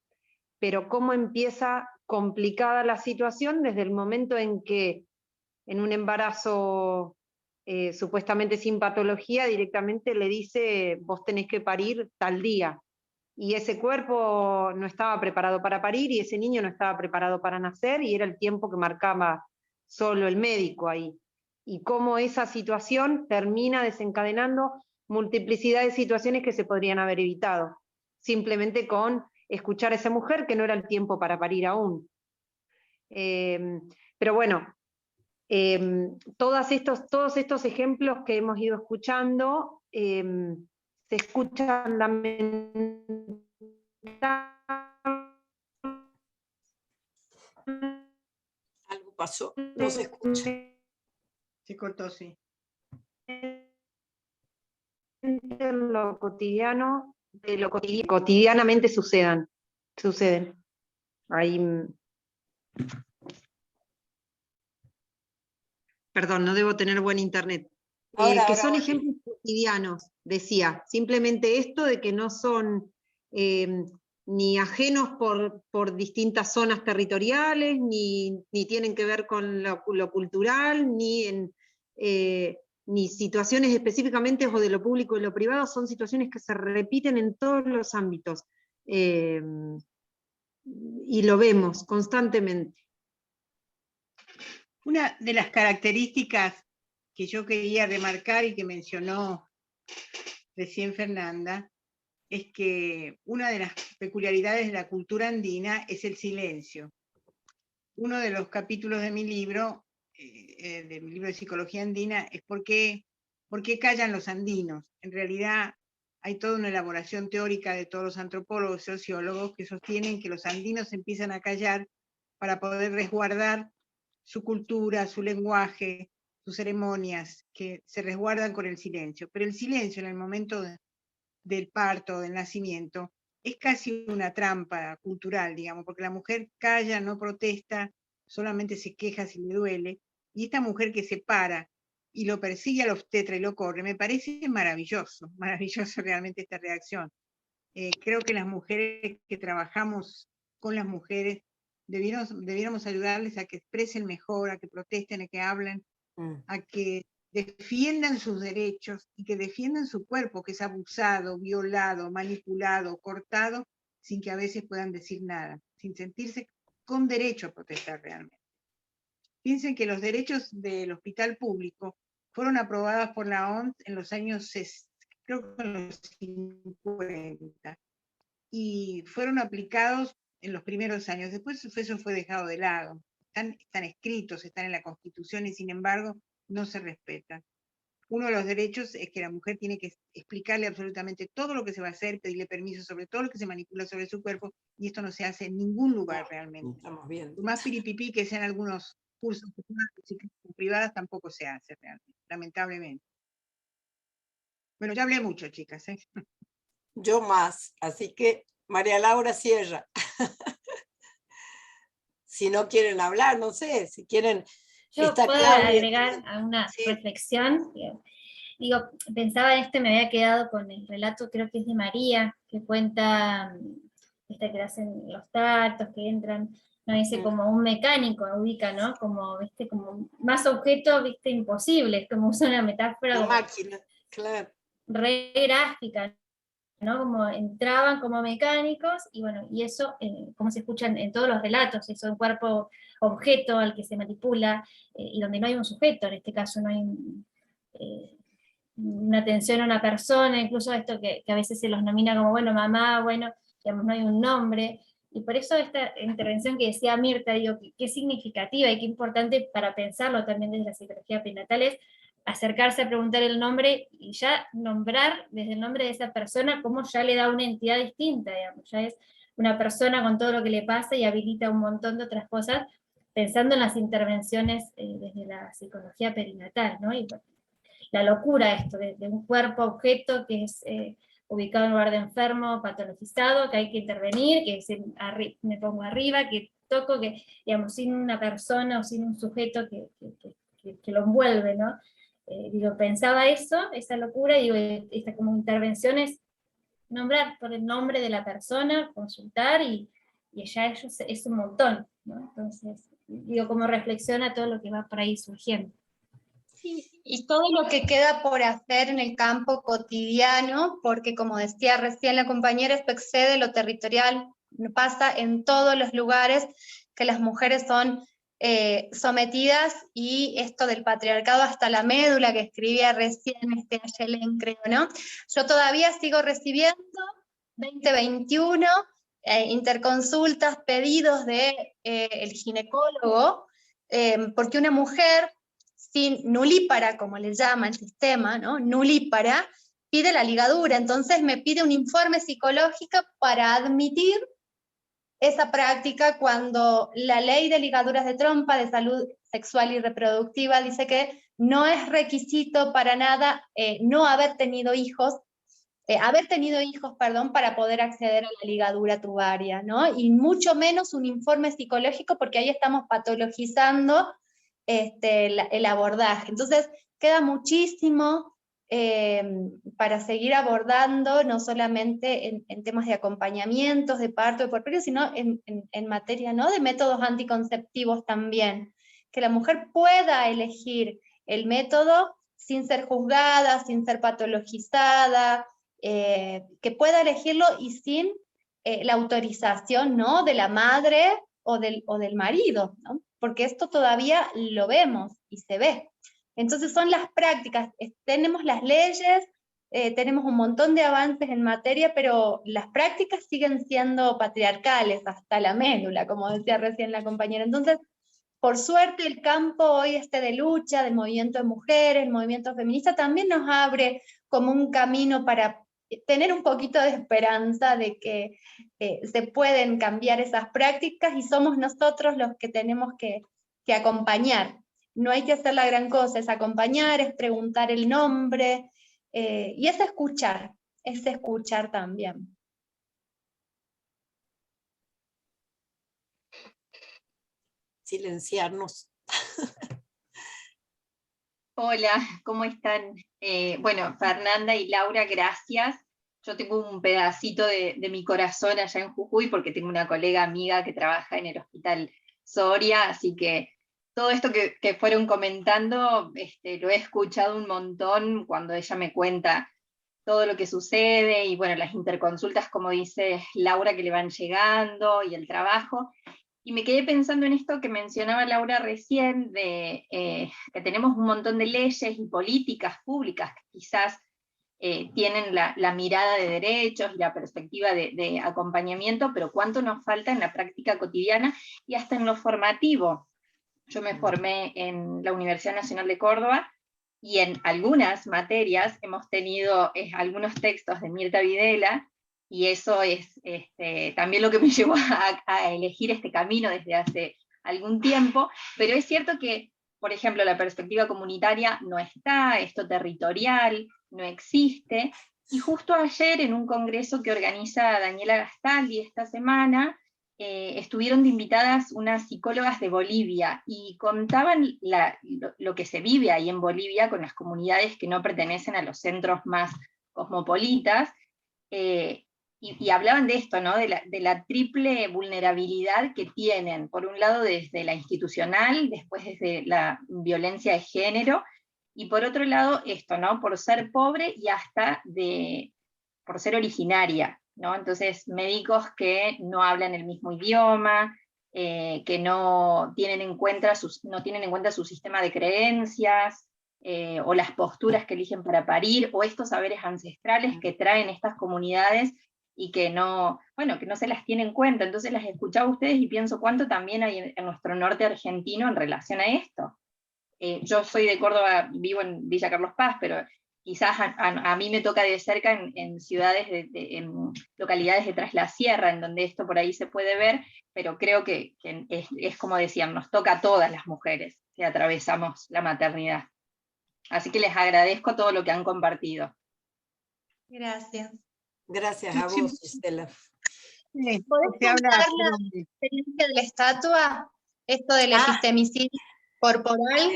pero cómo empieza complicada la situación desde el momento en que en un embarazo supuestamente sin patología, directamente le dice, vos tenés que parir tal día, y ese cuerpo no estaba preparado para parir, y ese niño no estaba preparado para nacer, y era el tiempo que marcaba solo el médico ahí, y cómo esa situación termina desencadenando multiplicidad de situaciones que se podrían haber evitado, simplemente con escuchar a esa mujer que no era el tiempo para parir aún. Pero bueno, todos estos ejemplos que hemos ido escuchando se escuchan lamentablemente. Algo pasó, no se escucha. Se cortó, sí. En lo cotidiano, de lo cotidianamente suceden. Ahí, perdón, no debo tener buen internet. que son ejemplos cotidianos, decía. Simplemente esto de que no son ni ajenos por distintas zonas territoriales, ni tienen que ver con lo cultural, ni situaciones específicamente o de lo público y lo privado, son situaciones que se repiten en todos los ámbitos. Y lo vemos constantemente. Una de las características que yo quería remarcar y que mencionó recién Fernanda, es que una de las peculiaridades de la cultura andina es el silencio. Uno de los capítulos de mi libro de Psicología Andina, es ¿por qué callan los andinos? En realidad hay toda una elaboración teórica de todos los antropólogos y sociólogos que sostienen que los andinos empiezan a callar para poder resguardar su cultura, su lenguaje, sus ceremonias, que se resguardan con el silencio. Pero el silencio en el momento del parto, del nacimiento, es casi una trampa cultural, digamos, porque la mujer calla, no protesta, solamente se queja si le duele, y esta mujer que se para y lo persigue al obstetra y lo corre, me parece maravilloso realmente esta reacción. Creo que las mujeres que trabajamos con las mujeres debiéramos ayudarles a que expresen mejor, a que protesten, a que hablen, a que defiendan sus derechos y que defiendan su cuerpo, que es abusado, violado, manipulado, cortado, sin que a veces puedan decir nada, sin sentirse con derecho a protestar realmente. Piensen que los derechos del hospital público fueron aprobados por la OMS en los años, creo que en los 50, y fueron aplicados en los primeros años. Después eso fue dejado de lado. Están escritos, están en la Constitución y sin embargo no se respetan. Uno de los derechos es que la mujer tiene que explicarle absolutamente todo lo que se va a hacer, pedirle permiso sobre todo lo que se manipula sobre su cuerpo, y esto no se hace en ningún lugar realmente. Estamos viendo. Por más piripipí que sean algunos cursos privadas, tampoco se hace realmente, lamentablemente. Bueno, ya hablé mucho, chicas, ¿eh? Yo más, así que María Laura cierra. Si no quieren hablar, no sé, si quieren... Yo puedo agregar a una reflexión. Digo, pensaba en esto y me había quedado con el relato, creo que es de María, que cuenta que hacen los tactos, que entran, no dice como un mecánico, ubica, ¿no? Como, ¿viste? Como más objeto, ¿viste? Imposible, es como usa una metáfora. Una máquina, claro. Re gráfica, ¿no? Como entraban como mecánicos, y bueno, y eso, como se escuchan en todos los relatos, eso, un cuerpo objeto al que se manipula, y donde no hay un sujeto, en este caso no hay una atención a una persona, incluso esto que a veces se los nomina como, bueno, mamá, bueno, digamos, no hay un nombre, y por eso esta intervención que decía Mirta, digo, qué significativa y qué importante para pensarlo también desde la psicología perinatal es acercarse a preguntar el nombre y ya nombrar desde el nombre de esa persona como ya le da una entidad distinta, digamos, ya es una persona con todo lo que le pasa y habilita un montón de otras cosas, pensando en las intervenciones desde la psicología perinatal, ¿no? Y bueno, la locura esto de un cuerpo objeto que es ubicado en lugar de enfermo, patologizado, que hay que intervenir, que me pongo arriba, que toco, que, digamos, sin una persona o sin un sujeto que lo envuelve, ¿no? Digo, pensaba eso, esa locura, digo, esta como intervención es nombrar por el nombre de la persona, consultar, y ya ellos es un montón, ¿no? Entonces, digo, como reflexiona todo lo que va por ahí surgiendo. Sí, y todo lo que queda por hacer en el campo cotidiano, porque como decía recién la compañera, esto excede lo territorial, pasa en todos los lugares que las mujeres son sometidas, y esto del patriarcado hasta la médula que escribía recién Ayelen, creo, ¿no? Yo todavía sigo recibiendo 2021 interconsultas, pedidos de el ginecólogo, porque una mujer sin nulípara, como le llama el sistema, ¿no? Nulípara, pide la ligadura, entonces me pide un informe psicológico para admitir esa práctica, cuando la ley de ligaduras de trompa de salud sexual y reproductiva dice que no es requisito para nada no haber tenido hijos, para poder acceder a la ligadura tubaria, ¿no? Y mucho menos un informe psicológico, porque ahí estamos patologizando el abordaje. Entonces, queda muchísimo para seguir abordando, no solamente en temas de acompañamientos, de parto, de puerperio, sino en materia, ¿no?, de métodos anticonceptivos también. Que la mujer pueda elegir el método sin ser juzgada, sin ser patologizada, que pueda elegirlo y sin la autorización, ¿no?, de la madre o del marido, ¿no? Porque esto todavía lo vemos y se ve. Entonces son las prácticas, tenemos las leyes, tenemos un montón de avances en materia, pero las prácticas siguen siendo patriarcales hasta la médula, como decía recién la compañera. Entonces, por suerte el campo hoy de lucha, del movimiento de mujeres, el movimiento feminista, también nos abre como un camino para tener un poquito de esperanza de que se pueden cambiar esas prácticas, y somos nosotros los que tenemos que acompañar. No hay que hacer la gran cosa, es acompañar, es preguntar el nombre, y es escuchar también. Silenciarnos. Hola, ¿cómo están? Bueno, Fernanda y Laura, gracias. Yo tengo un pedacito de mi corazón allá en Jujuy, porque tengo una colega amiga que trabaja en el Hospital Soria, así que todo esto que fueron comentando, lo he escuchado un montón cuando ella me cuenta todo lo que sucede, y bueno, las interconsultas, como dice Laura, que le van llegando, y el trabajo. Y me quedé pensando en esto que mencionaba Laura recién, de que tenemos un montón de leyes y políticas públicas que quizás tienen la mirada de derechos y la perspectiva de acompañamiento, pero cuánto nos falta en la práctica cotidiana y hasta en lo formativo. Yo me formé en la Universidad Nacional de Córdoba, y en algunas materias hemos tenido algunos textos de Mirta Videla, y eso es también lo que me llevó a elegir este camino desde hace algún tiempo. Pero es cierto que, por ejemplo, la perspectiva comunitaria no está, esto territorial no existe, y justo ayer en un congreso que organiza Daniela Gastaldi esta semana, estuvieron de invitadas unas psicólogas de Bolivia, y contaban lo que se vive ahí en Bolivia con las comunidades que no pertenecen a los centros más cosmopolitas, y hablaban de esto, ¿no?, de la triple vulnerabilidad que tienen, por un lado desde la institucional, después desde la violencia de género, y por otro lado esto, ¿no?, por ser pobre y hasta por ser originaria, ¿no? Entonces, médicos que no hablan el mismo idioma, que no tienen en cuenta su sistema de creencias, o las posturas que eligen para parir, o estos saberes ancestrales que traen estas comunidades y que no se las tiene en cuenta. Entonces las escuchaba a ustedes y pienso cuánto también hay en nuestro norte argentino en relación a esto. Yo soy de Córdoba, vivo en Villa Carlos Paz, pero quizás a mí me toca de cerca en ciudades, en localidades de Tras la Sierra, en donde esto por ahí se puede ver, pero creo que es como decían, nos toca a todas las mujeres que atravesamos la maternidad. Así que les agradezco todo lo que han compartido. Gracias. Gracias a vos, Estela. ¿Podés contar la experiencia de la estatua? Esto del epistemicidio corporal.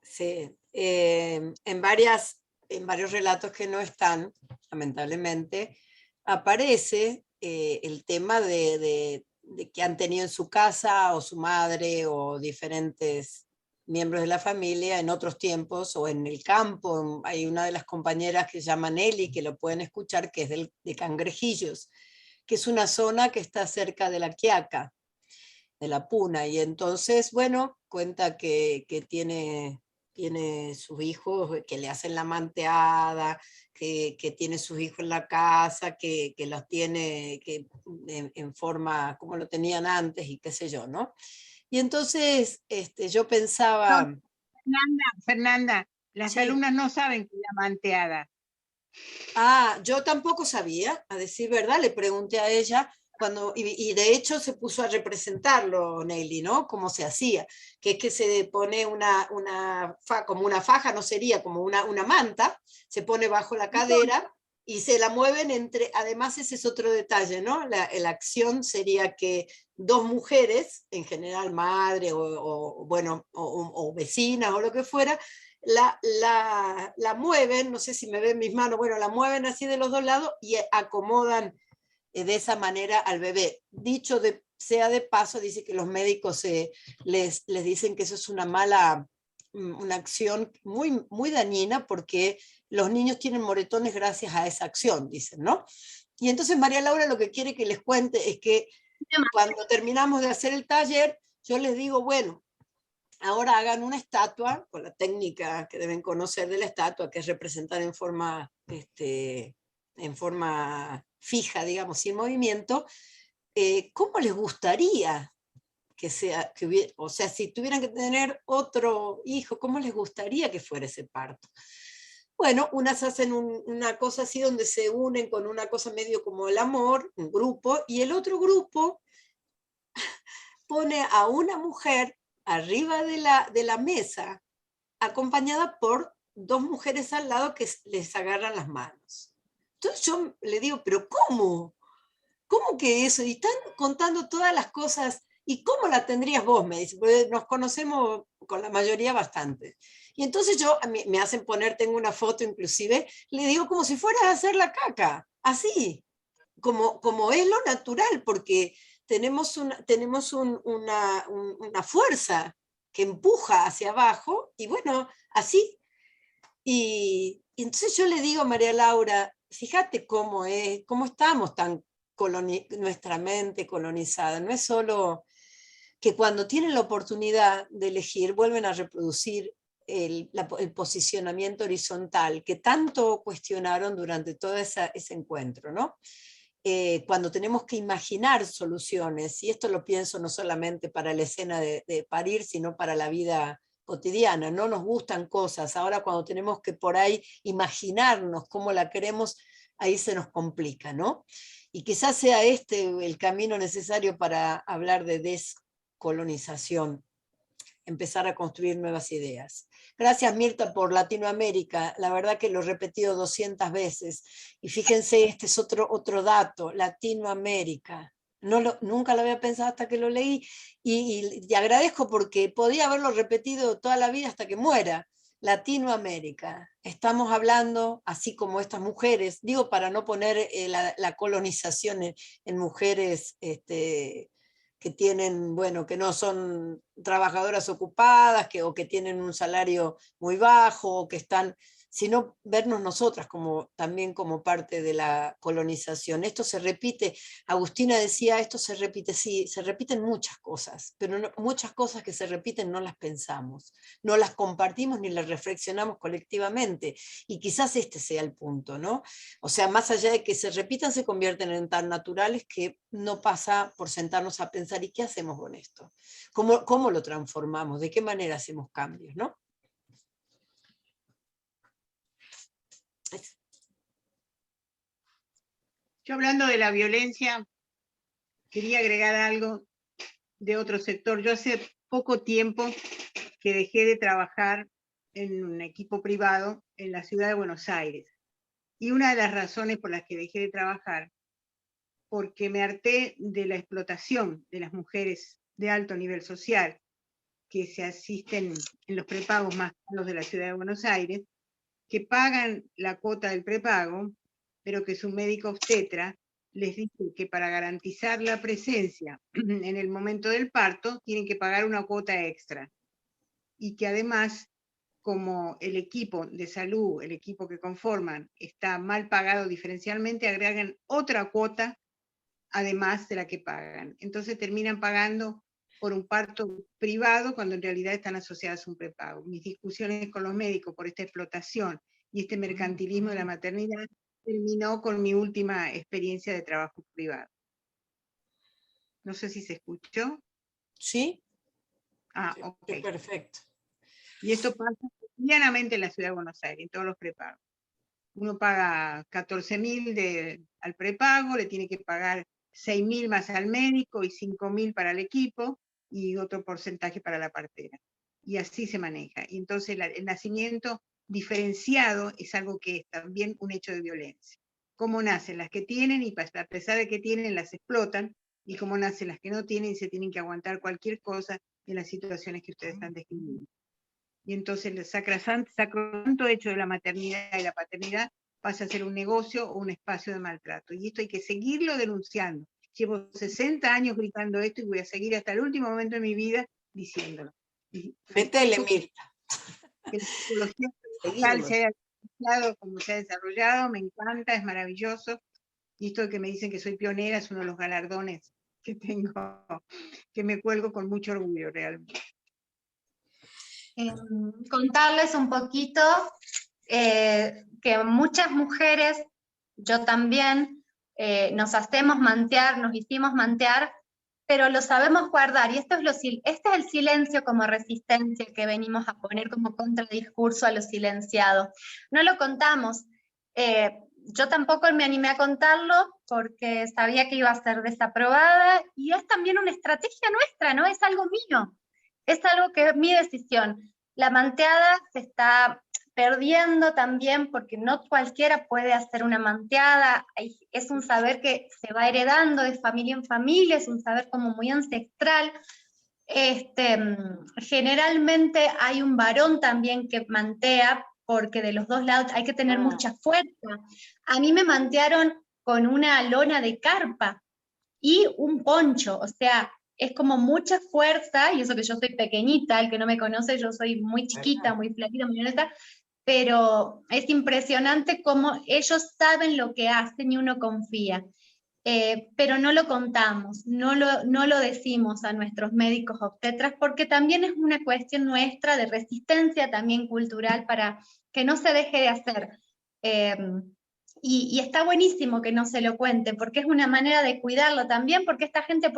Sí, en varios relatos que no están, lamentablemente, aparece el tema de que han tenido en su casa, o su madre, o diferentes miembros de la familia en otros tiempos, o en el campo. Hay una de las compañeras que se llama Nelly, que lo pueden escuchar, que es de Cangrejillos, que es una zona que está cerca de La Quiaca, de la Puna, y entonces, bueno, cuenta que tiene sus hijos, que le hacen la manteada, que tiene sus hijos en la casa, que los tiene en forma como lo tenían antes, y qué sé yo, ¿no? Y entonces yo pensaba... No, Fernanda, las alumnas no saben que es la manteada. Yo tampoco sabía, a decir verdad, le pregunté a ella, y de hecho se puso a representarlo Nelly, ¿no? Cómo se hacía, que es que se pone como una faja, no sería como una manta, se pone bajo la cadera y se la mueven además ese es otro detalle, ¿no? La acción sería que dos mujeres, en general madre o vecinas o lo que fuera, la mueven, no sé si me ven mis manos, bueno, la mueven así de los dos lados y acomodan de esa manera al bebé. Dicho sea de paso, dice que los médicos les dicen que eso es una acción muy, muy dañina, porque los niños tienen moretones gracias a esa acción, dicen, ¿no? Y entonces María Laura lo que quiere que les cuente es que cuando terminamos de hacer el taller, yo les digo, bueno, ahora hagan una estatua, con la técnica que deben conocer de la estatua, que es representar en forma fija, digamos, sin movimiento. ¿Cómo les gustaría que sea, o sea, si tuvieran que tener otro hijo, ¿cómo les gustaría que fuera ese parto? Bueno, unas hacen una cosa así donde se unen con una cosa medio como el amor, un grupo, y el otro grupo pone a una mujer arriba de la mesa, acompañada por dos mujeres al lado que les agarran las manos. Entonces yo le digo, pero ¿cómo? ¿Cómo que eso? Y están contando todas las cosas. ¿Y cómo la tendrías vos? Me dice, porque nos conocemos con la mayoría bastante. Y entonces me hacen poner, tengo una foto inclusive, le digo como si fueras a hacer la caca, así, como es lo natural, porque tenemos una fuerza que empuja hacia abajo, y bueno, así. Y entonces yo le digo a María Laura, fíjate cómo estamos tan nuestra mente colonizada. No es solo que cuando tienen la oportunidad de elegir, vuelven a reproducir el posicionamiento horizontal que tanto cuestionaron durante todo ese encuentro, ¿no? Cuando tenemos que imaginar soluciones, y esto lo pienso no solamente para la escena de parir, sino para la vida cotidiana, no nos gustan cosas, ahora cuando tenemos que por ahí imaginarnos cómo la queremos, ahí se nos complica, ¿no? Y quizás sea este el camino necesario para hablar de descolonización, empezar a construir nuevas ideas. Gracias, Mirta, por Latinoamérica. La verdad que lo he repetido 200 veces. Y fíjense, este es otro dato, Latinoamérica. Nunca lo había pensado hasta que lo leí, y agradezco porque podía haberlo repetido toda la vida hasta que muera. Latinoamérica. Estamos hablando, así como estas mujeres, digo para no poner la colonización en mujeres que tienen, bueno, que no son trabajadoras ocupadas, o que tienen un salario muy bajo, o que están, sino vernos nosotras también como parte de la colonización. Esto se repite, Agustina decía, esto se repite, sí, se repiten muchas cosas, pero muchas cosas que se repiten no las pensamos, no las compartimos ni las reflexionamos colectivamente, y quizás este sea el punto, ¿no? O sea, más allá de que se repitan, se convierten en tan naturales que no pasa por sentarnos a pensar, ¿y qué hacemos con esto? ¿Cómo lo transformamos? ¿De qué manera hacemos cambios, no? Yo, hablando de la violencia, quería agregar algo de otro sector. Yo hace poco tiempo que dejé de trabajar en un equipo privado en la ciudad de Buenos Aires. Y una de las razones por las que dejé de trabajar, porque me harté de la explotación de las mujeres de alto nivel social que se asisten en los prepagos más caros de la ciudad de Buenos Aires, que pagan la cuota del prepago, pero que su médico obstetra les dice que para garantizar la presencia en el momento del parto tienen que pagar una cuota extra, y que además, como el equipo de salud, el equipo que conforman, está mal pagado diferencialmente, agregan otra cuota además de la que pagan. Entonces terminan pagando por un parto privado cuando en realidad están asociadas a un prepago. Mis discusiones con los médicos por esta explotación y este mercantilismo de la maternidad terminó con mi última experiencia de trabajo privado. No sé si se escuchó. ¿Sí? Ah, ok. Perfecto. Y esto pasa cotidianamente en la ciudad de Buenos Aires, en todos los prepagos. Uno paga 14.000 al prepago, le tiene que pagar 6.000 más al médico y 5.000 para el equipo y otro porcentaje para la partera. Y así se maneja. Y entonces el nacimiento diferenciado es algo que es también un hecho de violencia. Cómo nacen las que tienen y a pesar de que tienen las explotan, y cómo nacen las que no tienen y se tienen que aguantar cualquier cosa en las situaciones que ustedes están describiendo. y entonces el sacrosanto hecho de la maternidad y la paternidad pasa a ser un negocio o un espacio de maltrato. Y esto hay que seguirlo denunciando. Llevo 60 años gritando esto y voy a seguir hasta el último momento de mi vida diciéndolo. Métele, Mirta. Que la psicología social se haya desarrollado como se ha desarrollado, me encanta, es maravilloso. Y esto de que me dicen que soy pionera es uno de los galardones que tengo, que me cuelgo con mucho orgullo realmente. Contarles un poquito que muchas mujeres, yo también, nos hacemos mantear, nos hicimos mantear, pero lo sabemos guardar, y este es el silencio como resistencia que venimos a poner como contradiscurso a lo silenciado. No lo contamos. Yo tampoco me animé a contarlo porque sabía que iba a ser desaprobada, y es también una estrategia nuestra, ¿no? Es algo mío, es algo que es mi decisión. La manteada se está perdiendo también porque no cualquiera puede hacer una manteada, es un saber que se va heredando de familia en familia, es un saber como muy ancestral. Generalmente hay un varón también que mantea, porque de los dos lados hay que tener mucha fuerza. A mí me mantearon con una lona de carpa y un poncho, o sea, es como mucha fuerza, y eso que yo soy pequeñita, el que no me conoce, yo soy muy chiquita, muy flaquita, muy honesta, pero es impresionante cómo ellos saben lo que hacen y uno confía. Pero no lo contamos, no lo decimos a nuestros médicos obstetras, porque también es una cuestión nuestra de resistencia también cultural para que no se deje de hacer. Y está buenísimo que no se lo cuenten, porque es una manera de cuidarlo también, porque esta gente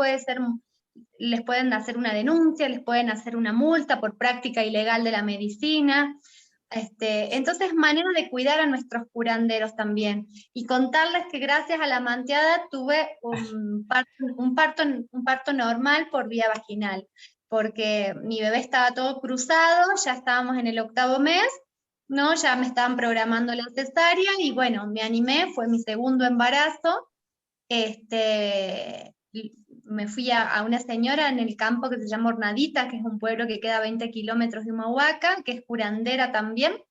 les pueden hacer una denuncia, les pueden hacer una multa por práctica ilegal de la medicina. Entonces es manera de cuidar a nuestros curanderos también, y contarles que gracias a la manteada tuve un parto normal por vía vaginal, porque mi bebé estaba todo cruzado, ya estábamos en el 8º mes, ¿no? Ya me estaban programando la cesárea, y bueno, me animé, fue mi segundo embarazo. Me fui a una señora en el campo que se llama Hornadita, que es un pueblo que queda a 20 kilómetros de Humahuaca, que es curandera también,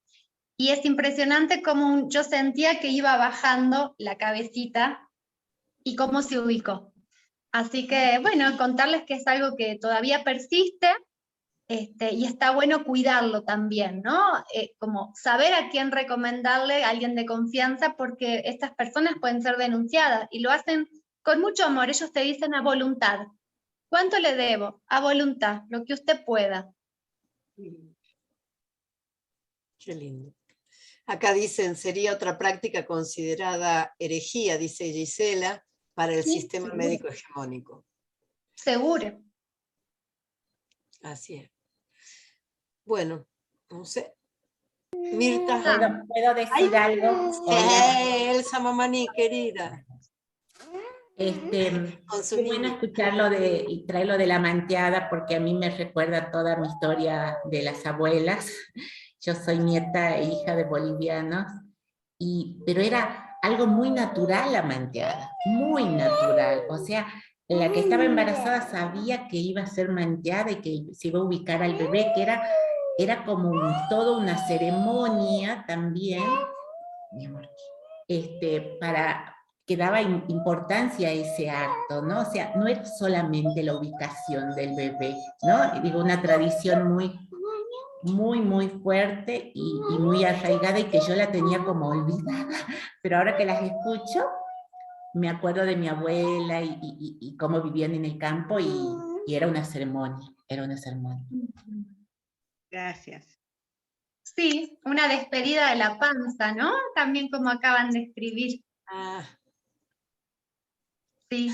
y es impresionante cómo yo sentía que iba bajando la cabecita y cómo se ubicó. Así que, bueno, contarles que es algo que todavía persiste, y está bueno cuidarlo también, ¿no? Como saber a quién recomendarle, a alguien de confianza, porque estas personas pueden ser denunciadas, y lo hacen con mucho amor. Ellos te dicen a voluntad. ¿Cuánto le debo? A voluntad, lo que usted pueda. Qué lindo. Acá dicen, sería otra práctica considerada herejía, dice Gisela, para el sistema seguro. médico hegemónico. Seguro. Así es. Bueno, no sé. Mirta. ¿Puedo decir algo? Elsa Mamani, querida. Qué bueno escucharlo y traerlo de la manteada, porque a mí me recuerda toda mi historia de las abuelas. Yo soy nieta e hija de bolivianos, pero era algo muy natural la manteada, muy natural. O sea, la que estaba embarazada sabía que iba a ser manteada y que se iba a ubicar al bebé, que era como toda una ceremonia también, mi amor, que daba importancia a ese acto, ¿no? O sea, no es solamente la ubicación del bebé, ¿no? Digo, una tradición muy, muy, muy fuerte y muy arraigada, y que yo la tenía como olvidada, pero ahora que las escucho, me acuerdo de mi abuela y cómo vivían en el campo, y era una ceremonia, era una ceremonia. Gracias. Sí, una despedida de la panza, ¿no? También como acaban de escribir. Sí.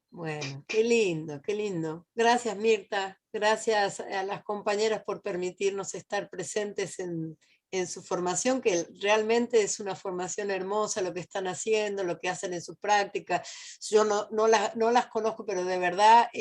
Bueno, qué lindo, qué lindo. Gracias, Mirta. Gracias a las compañeras por permitirnos estar presentes en su formación, que realmente es una formación hermosa lo que están haciendo, lo que hacen en su práctica. Yo no las conozco, pero de verdad,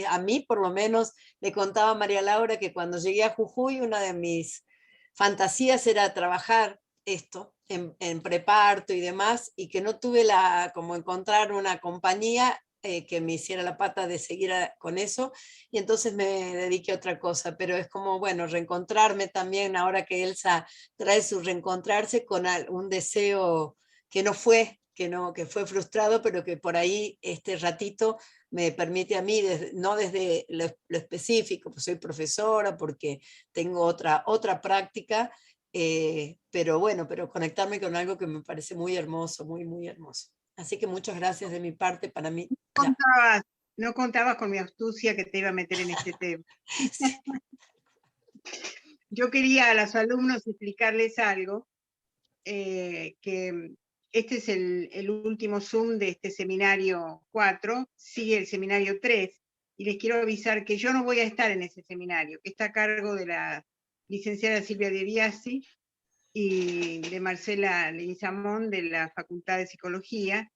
a mí por lo menos, le contaba a María Laura que cuando llegué a Jujuy, una de mis fantasías era trabajar esto, en preparto y demás, y que no tuve como encontrar una compañía, que me hiciera la pata de seguir con eso, y entonces me dediqué a otra cosa, pero es como, bueno, reencontrarme también, ahora que Elsa trae su reencontrarse con un deseo que no fue, que fue frustrado, pero que por ahí este ratito me permite a mí, no desde lo específico, pues soy profesora, porque tengo otra práctica, pero bueno, pero conectarme con algo que me parece muy hermoso, muy, muy hermoso. Así que muchas gracias de mi parte, para mí. No contabas con mi astucia que te iba a meter en este tema. Yo quería a los alumnos explicarles algo, que este es el último Zoom de este seminario 4, sigue el seminario 3, y les quiero avisar que yo no voy a estar en ese seminario, que está a cargo de la licenciada Silvia De Biasi y de Marcela Leguizamón de la Facultad de Psicología,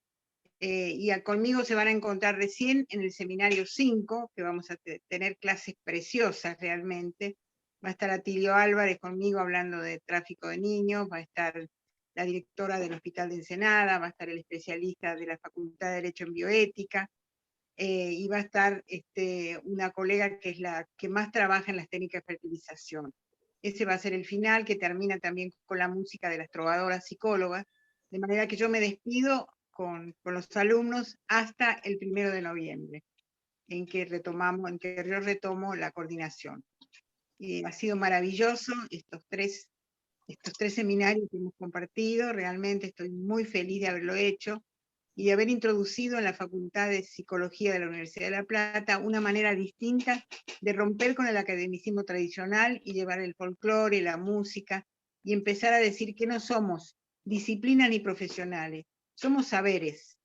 y conmigo se van a encontrar recién en el seminario 5, que vamos a tener clases preciosas realmente. Va a estar Atilio Álvarez conmigo hablando de tráfico de niños, va a estar la directora del Hospital de Ensenada, va a estar el especialista de la Facultad de Derecho en Bioética, y va a estar una colega que es la que más trabaja en las técnicas de fertilización. Ese va a ser el final, que termina también con la música de las trovadoras psicólogas, de manera que yo me despido con los alumnos hasta el 1 de noviembre, en que yo retomo la coordinación. Ha sido maravilloso estos tres seminarios que hemos compartido, realmente estoy muy feliz de haberlo hecho y de haber introducido en la Facultad de Psicología de la Universidad de La Plata una manera distinta de romper con el academicismo tradicional y llevar el folclore, la música, y empezar a decir que no somos disciplinas ni profesionales, somos saberes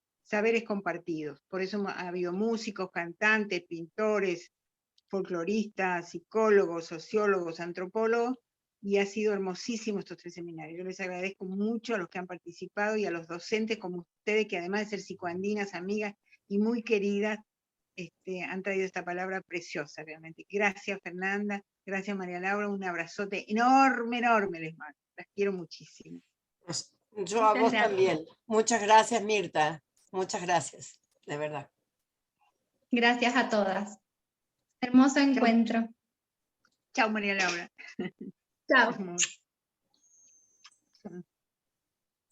compartidos. Por eso ha habido músicos, cantantes, pintores, folcloristas, psicólogos, sociólogos, antropólogos, y ha sido hermosísimo estos 3 seminarios. Yo les agradezco mucho a los que han participado y a los docentes como ustedes, que además de ser psicoandinas, amigas y muy queridas, han traído esta palabra preciosa realmente. Gracias, Fernanda, gracias, María Laura, un abrazote enorme, enorme les mando. Las quiero muchísimo. Yo a vos también. Muchas gracias, Mirta. Muchas gracias, de verdad. Gracias a todas. Hermoso encuentro. Chao, María Laura. Chao.